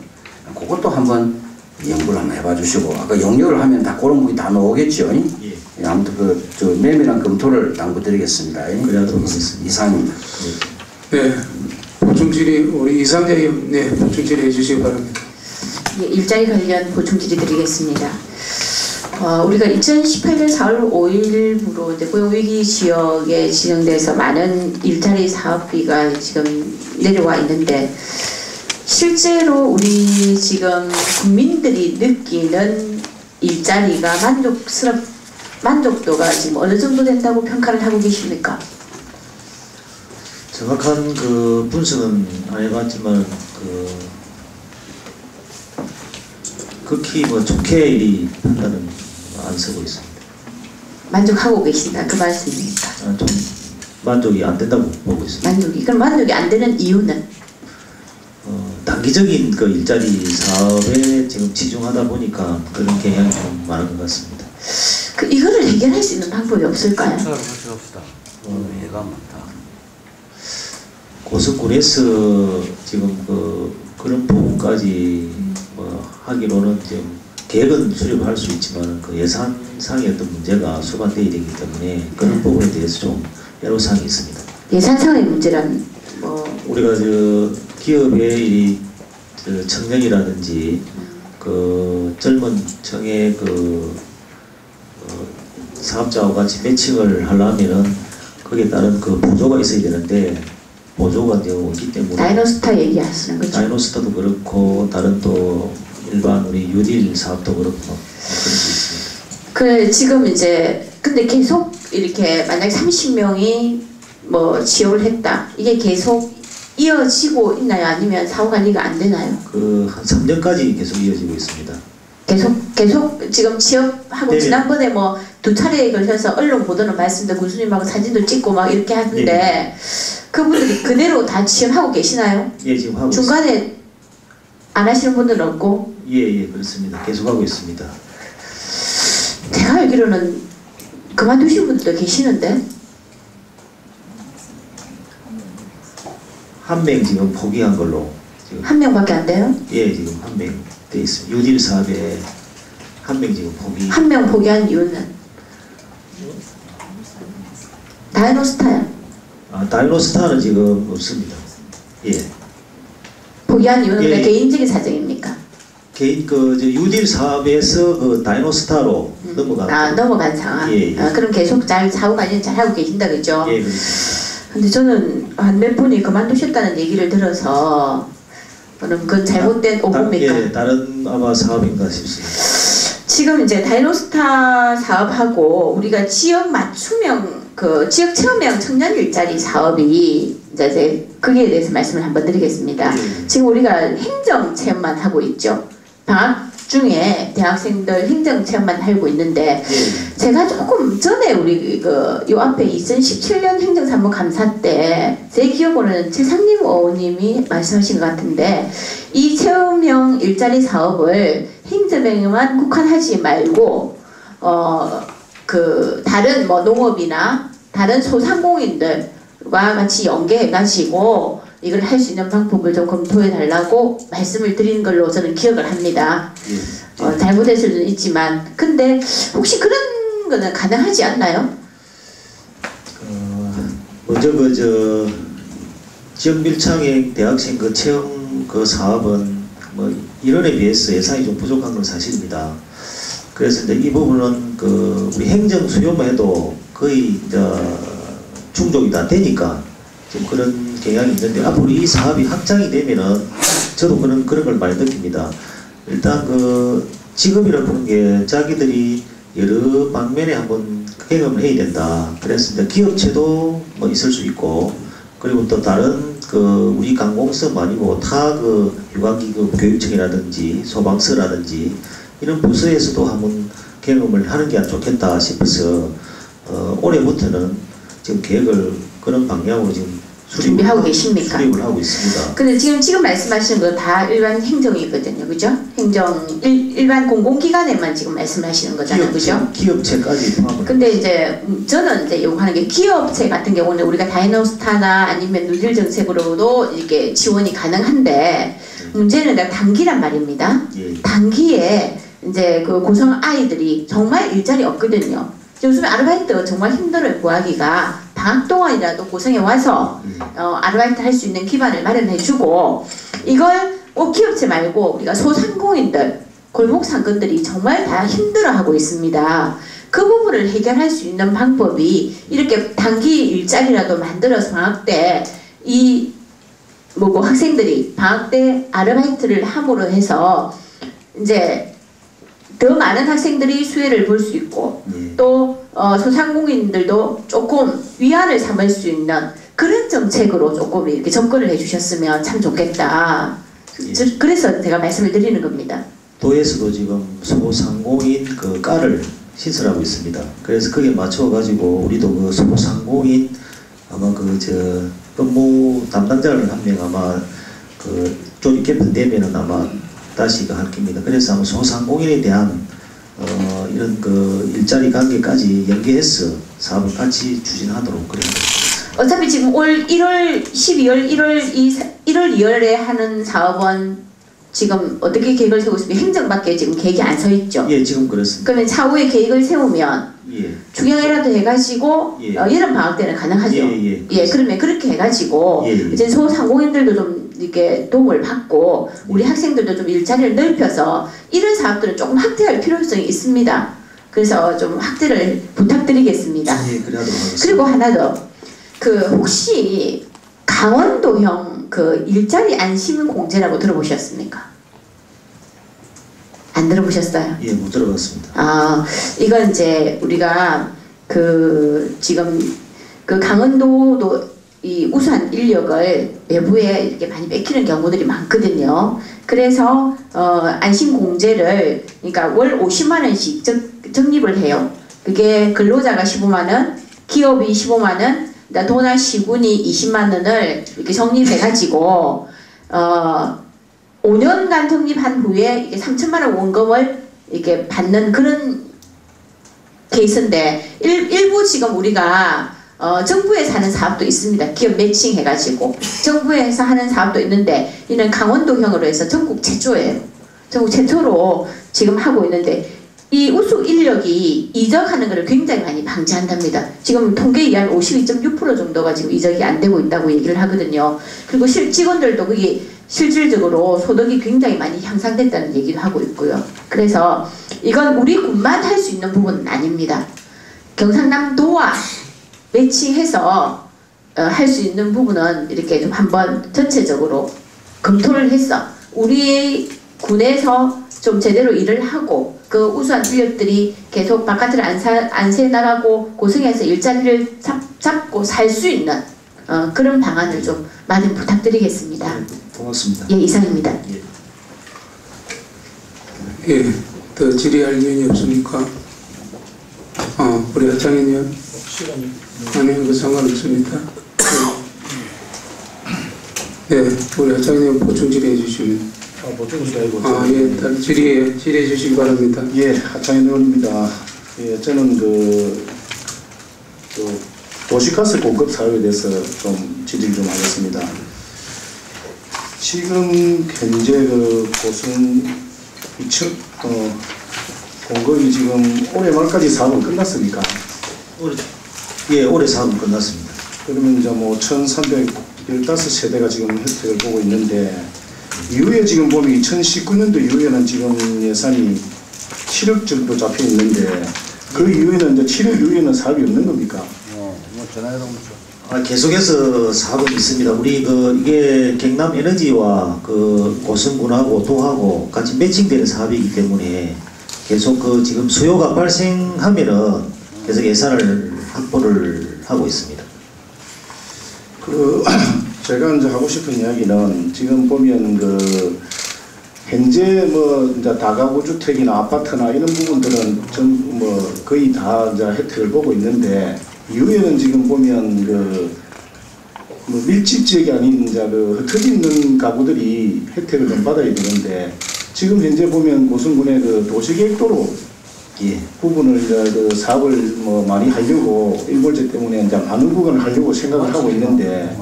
그것도 한번 연구를 한번 해봐 주시고 아까 용역을 하면 다 그런 분이 다 나오겠죠. 예, 아무튼 면밀한 검토를 당부드리겠습니다. 그래야도록 하겠습니다. 이상입니다. 네, 보충 질의 우리 이상재 의원 보충 질의해 주시기 바랍니다. 예, 일자리 관련 보충 질의 드리겠습니다. 우리가 2018년 4월 5일부로 이제 고용위기 지역에 지정돼서 많은 일자리 사업비가 지금 내려와 있는데 실제로 우리 지금 국민들이 느끼는 일자리가 만족도가 지금 어느 정도 된다고 평가를 하고 계십니까? 정확한 분석은 안 해봤지만 극히 좋게 일이 판단은 안 쓰고 있습니다. 만족하고 계신다 그 말씀입니까? 좀 만족이 안 된다고 보고 있습니다. 그럼 만족이 안 되는 이유는? 단기적인 일자리 사업에 지금 치중하다 보니까 그런 경향이 좀 많은 것 같습니다. 이거를 해결할 수 있는 방법이 없을까요? 얘가 많다. 고성군에서 지금 그런 부분까지 하기로는 지금 계획은 수립할 수 있지만 예산상의 어떤 문제가 수반되어야 되기 때문에 그런 부분에 대해서 좀 애로사항이 있습니다. 예산상의 문제란 우리가 기업의 이 청년이라든지 젊은 층의 사업자와 같이 매칭을 하려면은 거기에 따른 그 보조가 있어야 되는데 보조가 이제 없기 때문에 다이노스타 얘기하시는 거죠? 다이노스타도 그렇고 다른 또 일반 우리 유딜 사업도 그렇고 그런 게 있습니다. 그 지금 이제 근데 계속 이렇게 만약 30명이 뭐 취업을 했다. 이게 계속 이어지고 있나요? 아니면 사후 관리가 안 되나요? 그 한 3년까지 계속 이어지고 있습니다. 계속 지금 취업하고 네. 지난번에 뭐 2차례에 걸쳐서 언론 보도는 봤습니다. 군수님하고 사진도 찍고 막 이렇게 하는데 네. 그분들이 그대로 다 취업하고 계시나요? 예, 지금 하고 중간에 안 하시는 분들은 없고? 예, 그렇습니다. 계속 하고 있습니다. 제가 알기로는 그만두신 분들도 계시는데 한 명 지금 포기한 걸로 지금 한 명밖에 안 돼요? 예, 지금 한 명 돼 있습니다. 유딜 사업에 한 명 지금 포기. 한 명 포기한 이유는? 다이노스타요. 다이노스타는 지금 없습니다. 예. 포기한 이유는 예. 왜 개인적인 사정입니까? 개인 유딜 사업에서 그 다이노스타로 넘어간. 넘어간 상황. 예, 예. 그럼 계속 잘 사후 관리는 잘 하고 계신다 그죠? 예, 그렇습니다. 근데 저는 한 몇 분이 그만두셨다는 얘기를 들어서 저는 그건 잘못된 오보입니까? 예, 다른 아마 사업인가 싶습니다. 지금 이제 다이노스타 사업하고 우리가 지역 맞춤형 그 지역 체험형 청년 일자리 사업이 이제 거기에 대해서 말씀을 한번 드리겠습니다. 지금 우리가 행정 체험만 하고 있죠. 방학 중에 대학생들 행정 체험만 하고 있는데 제가 조금 전에 우리 요 앞에 2017년 행정사무감사 때 제 기억으로는 최상림 의원님이 말씀하신 것 같은데 이 체험형 일자리 사업을 행정에만 국한하지 말고 그 다른 뭐 농업이나 다른 소상공인들과 같이 연계해가지고 이걸 할 수 있는 방법을 좀 검토해 달라고 말씀을 드린 걸로 저는 기억을 합니다. 잘못했을 수는 있지만 근데 혹시 그런 거는 가능하지 않나요? 먼저 지역 밀착형 대학생 그 체험 그 사업은 뭐 이론에 비해서 예산이 좀 부족한 건 사실입니다. 그래서 이제 이 부분은 그 우리 행정 수요만 해도 거의 이제 충족이 다 되니까 좀 그런 경향이 있는데 앞으로 이 사업이 확장이 되면은 저도 그런 걸 많이 느낍니다. 일단 그 직업이라는 게 자기들이 여러 방면에 한번 경험을 해야 된다. 그래서 이제 기업체도 뭐 있을 수 있고 그리고 또 다른 그 우리 관공서만 아니고 타 그 유관기금 교육청이라든지 소방서라든지 이런 부서에서도 한번 경험을 하는 게 좋겠다 싶어서 올해부터는 지금 계획을 그런 방향으로 지금 준비하고 계십니까? 수립을 하고 있습니다. 근데 지금 말씀하시는 거 다 일반 행정이거든요, 그죠? 일반 공공기관에만 지금 말씀하시는 거잖아요, 그죠? 기업체까지 포함을. 근데 이제 저는 이제 요구하는 게 기업체 같은 경우는 우리가 다이노스타나 아니면 누질 정책으로도 이렇게 지원이 가능한데 문제는 단기란 말입니다. 예. 단기에 이제 그 고성 아이들이 정말 일자리 없거든요. 요즘에 아르바이트 정말 힘들어요, 구하기가. 방학 동안이라도 고성에 와서 아르바이트 할 수 있는 기반을 마련해주고 이걸 꼭 기업체 말고 우리가 소상공인들, 골목상권들이 정말 다 힘들어하고 있습니다. 그 부분을 해결할 수 있는 방법이 이렇게 단기 일자리라도 만들어서 방학 때 이 학생들이 방학 때 아르바이트를 함으로 해서 이제 더 많은 학생들이 수혜를 볼 수 있고 또 소상공인들도 조금 위안을 삼을 수 있는 그런 정책으로 조금 이렇게 접근을 해주셨으면 참 좋겠다. 그래서 제가 말씀을 드리는 겁니다. 도에서도 지금 소상공인 그 과를 신설하고 있습니다. 그래서 거기에 맞춰가지고 우리도 그 소상공인 아마 업무 담당자를 한 명 아마 그 조직 개편되면은 아마 다시 할 겁니다. 그래서 아마 소상공인에 대한 이런 그 일자리 관계까지 연계해서 사업을 같이 추진하도록 그래요. 어차피 지금 올 1월, 12월, 1월, 2월에 하는 사업은 지금 어떻게 계획을 세우고 있습니까? 행정밖에 지금 계획이 안 서 있죠? 예, 지금 그렇습니다. 그러면 차후에 계획을 세우면 중형이라도 해가지고 여름 방학 때는 가능하죠. 그러면 그렇게 해가지고 이제 소상공인들도 좀 이렇게 도움을 받고 우리 학생들도 좀 일자리를 넓혀서 이런 사업들은 조금 확대할 필요성이 있습니다. 그래서 좀 확대를 부탁드리겠습니다. 예, 그래야 하겠습니다. 그리고 하나 더. 혹시 강원도형 일자리 안심 공제라고 들어보셨습니까? 안 들어보셨어요? 예, 못 들어봤습니다. 이건 이제 우리가 지금 강원도도 이 우수한 인력을 외부에 이렇게 많이 뺏기는 경우들이 많거든요. 그래서 안심 공제를 그러니까 월 50만 원씩 적립을 해요. 그게 근로자가 15만 원, 기업이 15만 원, 도나 시군이 20만 원을 이렇게 적립해가지고 5년간 적립한 후에 이게 3천만 원 원금을 이렇게 받는 그런 케이스인데 일부 지금 우리가 정부에서 하는 사업도 있습니다. 기업 매칭 해가지고 정부에서 하는 사업도 있는데 이는 강원도형으로 해서 전국 최초예요. 전국 최초로 지금 하고 있는데 이 우수 인력이 이적하는 것을 굉장히 많이 방지한답니다. 지금 통계에 의하면 52.6% 정도가 지금 이적이 안 되고 있다고 얘기를 하거든요. 그리고 직원들도 그게 실질적으로 소득이 굉장히 많이 향상됐다는 얘기도 하고 있고요. 그래서 이건 우리 군만 할 수 있는 부분은 아닙니다. 경상남도와 매칭해서 할 수 있는 부분은 이렇게 좀 한번 전체적으로 검토를 해서 우리 군에서 좀 제대로 일을 하고 그 우수한 인력들이 계속 바깥으로 안 새 나가고 고성에서 일자리를 잡고 살 수 있는 그런 방안을 좀 많이 부탁드리겠습니다. 고맙습니다. 예, 이상입니다. 예, 더 질의할 의원이 없습니까? 우리 하창인 의원? 아니, 그 상관없습니다. 예, 우리 하창인 의원 보충 질의해 주시면. 보충 질의하고. 예, 질의해 주시기 바랍니다. 예, 하창인 의원입니다. 예, 저는 도시가스 공급 사업에 대해서 좀 질의를 좀 하겠습니다. 지금 현재 고성 공급이 지금 올해 말까지 사업은 끝났습니까? 올해 사업은 끝났습니다. 그러면 이제 1,315세대가 지금 혜택을 보고 있는데 이후에 지금 보면 2019년도 이후에는 지금 예산이 7억 정도 잡혀 있는데 그 이후에는 이제 7억 이후에는 사업이 없는 겁니까? 계속해서 사업은 있습니다. 우리 이게 경남 에너지와 고성군하고 도하고 같이 매칭되는 사업이기 때문에 계속 지금 수요가 발생하면은 계속 예산을 확보를 하고 있습니다. 제가 이제 하고 싶은 이야기는 지금 보면 현재 이제 다가구 주택이나 아파트나 이런 부분들은 거의 다 이제 혜택을 보고 있는데 이후에는 지금 보면 밀집 지역이 아닌 이제 흩어져 있는 가구들이 혜택을 좀 받아야 되는데 지금 현재 보면 고성군의 도시계획도로 부분을 이제 사업을 많이 하려고 일몰제 때문에 이제 많은 구간을 하려고 생각을 하고 있는데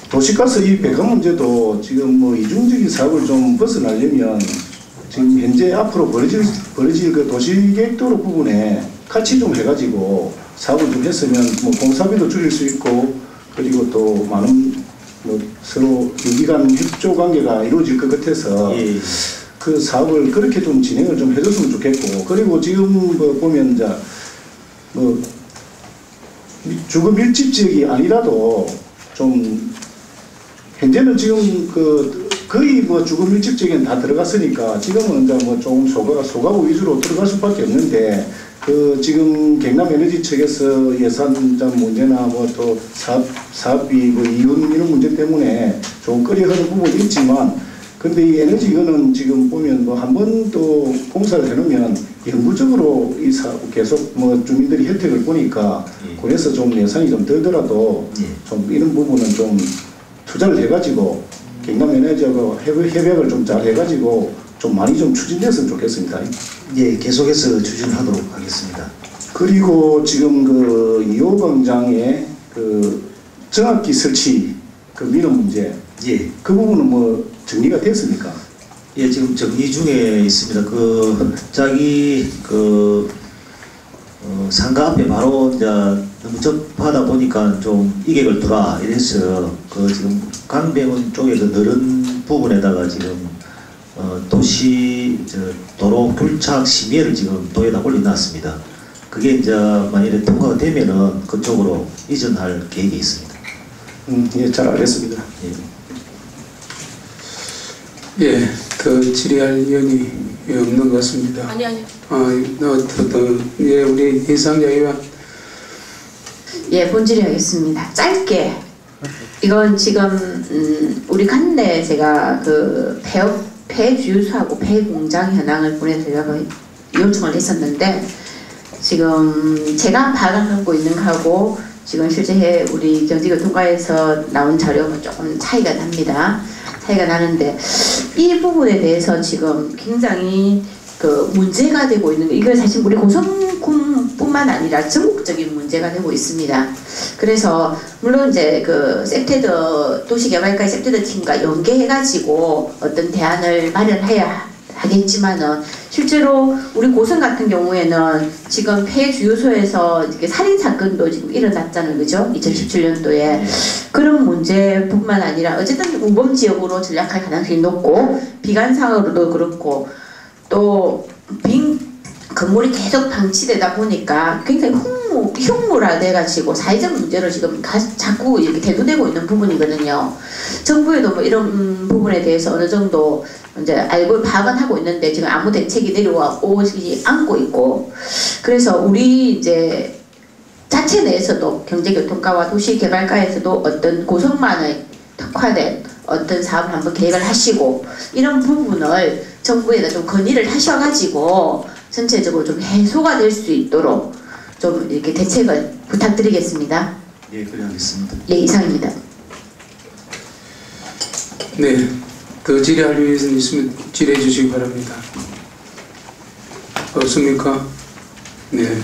도시가스 이 배관 문제도 지금 이중적인 사업을 좀 벗어나려면 지금 현재 앞으로 벌어질 도시계획도로 부분에 같이 좀 해가지고 사업을 좀 했으면 공사비도 줄일 수 있고 그리고 또 많은 서로 유기간 협조 관계가 이루어질 것 같아서 그 사업을 그렇게 좀 진행을 좀 해줬으면 좋겠고 그리고 지금 보면 이제 주거 밀집 지역이 아니라도 좀 현재는 지금 거의 주거 밀집 지역에는 다 들어갔으니까 지금은 이제 조금 소가구 위주로 들어갈 수밖에 없는데 지금 경남 에너지 측에서 예산 문제나 또 사업비 이윤 이런 문제 때문에 좀 꺼려하는 부분이 있지만 근데 이 에너지 이거는 지금 보면 한 번 또 공사를 해놓으면 영구적으로 이 사업 계속 주민들이 혜택을 보니까 그래서 좀 예산이 좀 들더라도 좀 이런 부분은 좀 투자를 해가지고 경남 에너지하고 협약을 좀 잘 해가지고 좀 많이 좀 추진됐으면 좋겠습니다. 예, 계속해서 추진하도록 하겠습니다. 그리고 지금 2호 광장의 정압기 설치 민원 문제, 그 부분은 정리가 됐습니까? 예, 지금 정리 중에 있습니다. 자기 상가 앞에 바로 이제 너무 접하다 보니까 좀 이객을 두라 이래서 지금 강병원 쪽에 너른 부분에다가 지금 도시 도로 굴착 심의를 지금 도에다 올려놨습니다. 그게 이제 만일에 통과가 되면은 그쪽으로 이전할 계획이 있습니다. 예, 잘 알겠습니다. 예, 더 질의할 의원이 없는 것 같습니다. 아니요. 예, 우리 이상자 의원. 예, 본질하겠습니다. 짧게. 이건 지금 우리 간내 제가 그 폐주유소하고 폐공장 현황을 보내드리려고 요청을 했었는데 지금 제가 파악하고 있는 거하고 지금 실제 우리 경제교통과에서 나온 자료는 조금 차이가 납니다. 차이가 나는데 이 부분에 대해서 지금 굉장히 그 문제가 되고 있는 게 이거 사실 우리 고성군뿐만 아니라 전국적인 문제가 되고 있습니다. 그래서 물론 이제 그 섹테더 도시개발과의 섹테더 팀과 연계해가지고 어떤 대안을 마련해야 하겠지만은 실제로 우리 고성 같은 경우에는 지금 폐주유소에서 이렇게 살인 사건도 지금 일어났잖아요, 그죠? 2017년도에 그런 문제뿐만 아니라 어쨌든 우범 지역으로 전락할 가능성이 높고 비관상으로도 그렇고 또 빈 건물이 계속 방치되다 보니까 굉장히 흉물화돼가지고 사회적 문제로 지금 자꾸 이렇게 대두되고 있는 부분이거든요. 정부에도 뭐 이런 부분에 대해서 어느 정도 이제 알고 파악은 하고 있는데 지금 아무 대책이 내려오지 않고 있고 그래서 우리 이제 자체 내에서도 경제교통과와 도시개발과에서도 어떤 고성만의 특화된 어떤 사업을 한번 계획을 하시고 이런 부분을 정부에다 좀 건의를 하셔가지고 전체적으로 좀 해소가 될 수 있도록 좀 이렇게 대책을 부탁드리겠습니다. 예, 그래 하겠습니다. 예, 이상입니다. 네, 더 질의할 의원 있으면 질의해 주시기 바랍니다. 없습니까? 네.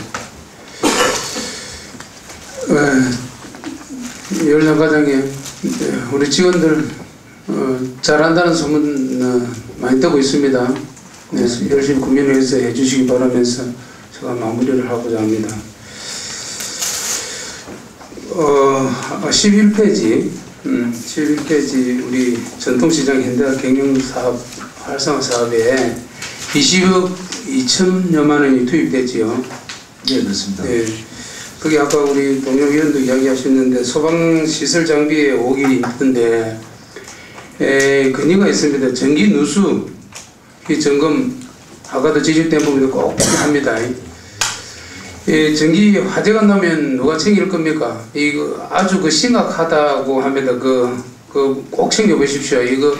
열람과장에 우리 직원들 잘한다는 소문 많이 뜨고 있습니다. 네, 열심히 국민회에서 해주시기 바라면서 제가 마무리를 하고자 합니다. 11페이지 11페이지 우리 전통시장 현대화 경영사업 활성화 사업에 20억 2천여만 원이 투입됐지요. 네, 그렇습니다. 네. 그게 아까 우리 동료 위원도 이야기하셨는데 소방시설 장비에 5억이 있던데 건의가 있습니다. 전기 누수 이 점검 아까도 지적된 부분도 꼭 필요합니다. 전기 화재가 나면 누가 챙길 겁니까? 이거 아주 그 심각하다고 합니다. 꼭 챙겨 보십시오. 이거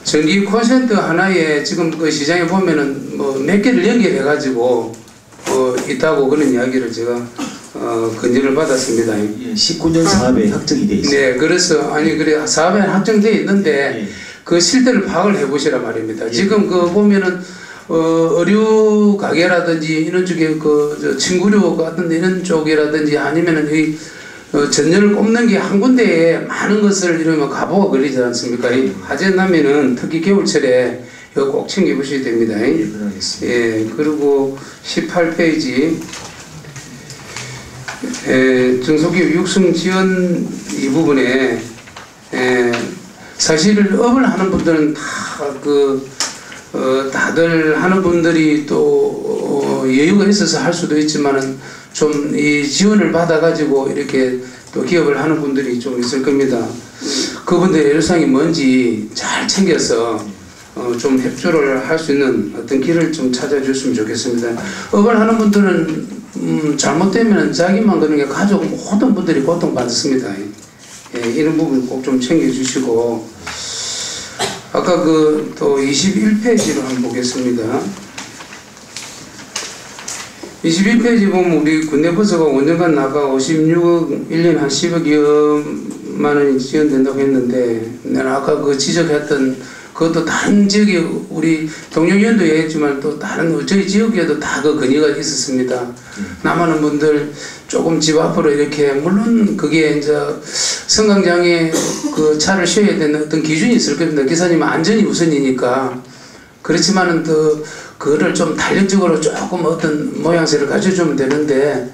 전기 콘센트 하나에 지금 그 시장에 보면은 뭐 몇 개를 연결해 가지고 있다고 그런 이야기를 제가 건의를 받았습니다. 예, 19년 사업에 확정이 돼 있습니다. 네, 그래서 그래 사업에 확정돼 있는데 그 실태를 파악을 해보시라 말입니다. 지금 그 보면은 의류 가게라든지 이런 쪽에 친구류 같은 이런 쪽이라든지 아니면은 이 전열을 꼽는 게 한 군데에 많은 것을 이러면 가보가 걸리지 않습니까? 이 화재 나면은 특히 겨울철에 이거 꼭 챙겨보셔야 됩니다. 예, 그러겠습니다. 예, 그리고 18페이지 중소기업 육성 지원 이 부분에 사실 업을 하는 분들은 다들 하는 분들이 또 여유가 있어서 할 수도 있지만은 좀 이 지원을 받아가지고 이렇게 또 기업을 하는 분들이 좀 있을 겁니다. 그분들의 애로사항이 뭔지 잘 챙겨서 좀 협조를 할 수 있는 어떤 길을 좀 찾아줬으면 좋겠습니다. 업을 하는 분들은 잘못되면 자기만 그런 게 가족 모든 분들이 고통받습니다. 예, 이런 부분 꼭 좀 챙겨주시고 아까 또 21페이지로 한번 보겠습니다. 21페이지 보면 우리 군내부서가 5년간 나가 56억 1년 한 10억여만 원이 지원된다고 했는데 내가 아까 지적했던 그것도 다른 지역에 우리 동료위원도 얘기했지만 또 다른 저희 지역에도 다 건의가 있었습니다. 남하는 분들 조금 집 앞으로 이렇게 물론 그게 이제 승강장에 차를 쉬어야 되는 어떤 기준이 있을 겁니다. 기사님 안전이 우선이니까 그렇지만은 그거를 좀 탄력적으로 조금 어떤 모양새를 가져주면 되는데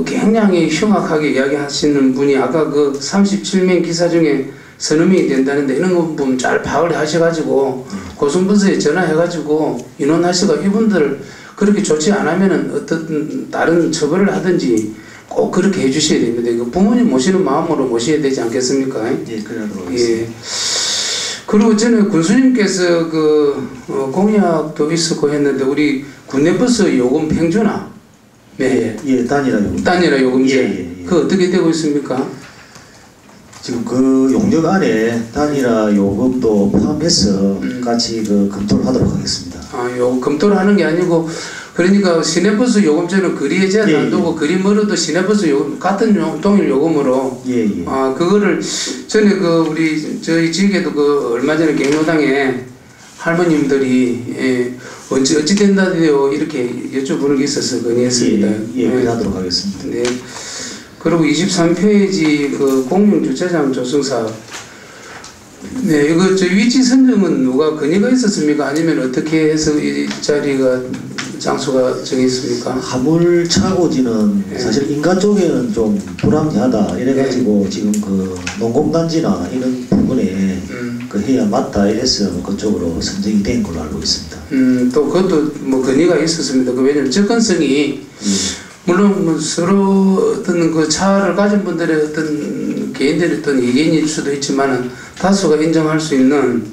굉장히 흉악하게 이야기하시는 분이 아까 37명 기사 중에 서너 명이 된다는데 이런 거 보면 잘 파악을 하셔가지고 고성부서에 전화해가지고 인원하시고 이분들 그렇게 조치 안 하면은 어떤 다른 처벌을 하든지 꼭 그렇게 해주셔야 됩니다. 이거 부모님 모시는 마음으로 모셔야 되지 않겠습니까? 예, 그러도록 하겠습니다. 예. 그리고 전에 군수님께서 공약도 있었고 했는데 우리 군내버스 요금 평준화 네. 예, 단일화 요금. 단일화 요금제 예. 그 어떻게 되고 있습니까? 지금 그 용역 안에 단일화 요금도 포함해서 같이 그 검토를 하도록 하겠습니다. 요 검토를 하는 게 아니고 그러니까 시내버스 요금제는 거리에 제한 안 두고 거리 멀어도 시내버스 요금 같은 동일 요금으로 예. 그거를 전에 우리 저희 지역에도 얼마 전에 경로당에 할머님들이 어찌 된다대요 이렇게 여쭤보는 게 있어서 건의했습니다. 예, 하도록 하겠습니다. 네. 그리고 23페이지 공용주차장 조성사업. 네, 이거 저 위치 선정은 누가 건의가 있었습니까? 아니면 어떻게 해서 이 자리가 장소가 정했습니까? 화물차고지는 사실 인가 쪽에는 좀 불합리하다 이래가지고 지금 농공단지나 이런 부분에 해야 맞다 이래서 그쪽으로 선정이 된 걸로 알고 있습니다. 또 그것도 건의가 있었습니다. 왜냐면 접근성이 물론 서로 어떤 차를 가진 분들의 어떤 개인들의 어떤 이견일 수도 있지만은 다수가 인정할 수 있는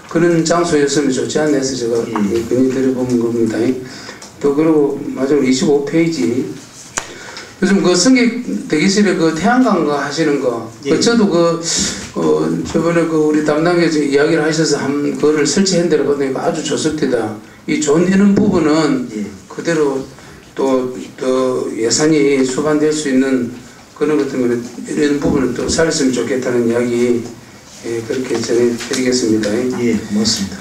그런 장소였으면 좋지 않나 해서 제가 건의 드려본 겁니다. 또 그리고 마지막 25페이지 요즘 승객 대기실에 태양광 하시는 거 저도 저번에 우리 담당자에서 이야기를 하셔서 그거를 설치한 데를 보니까 아주 좋습니다. 이 존재는 부분은 그대로 또 예산이 수반될 수 있는 그런 것 때문에 이런 부분은 또 살렸으면 좋겠다는 이야기 그렇게 전해드리겠습니다. 예, 고맙습니다.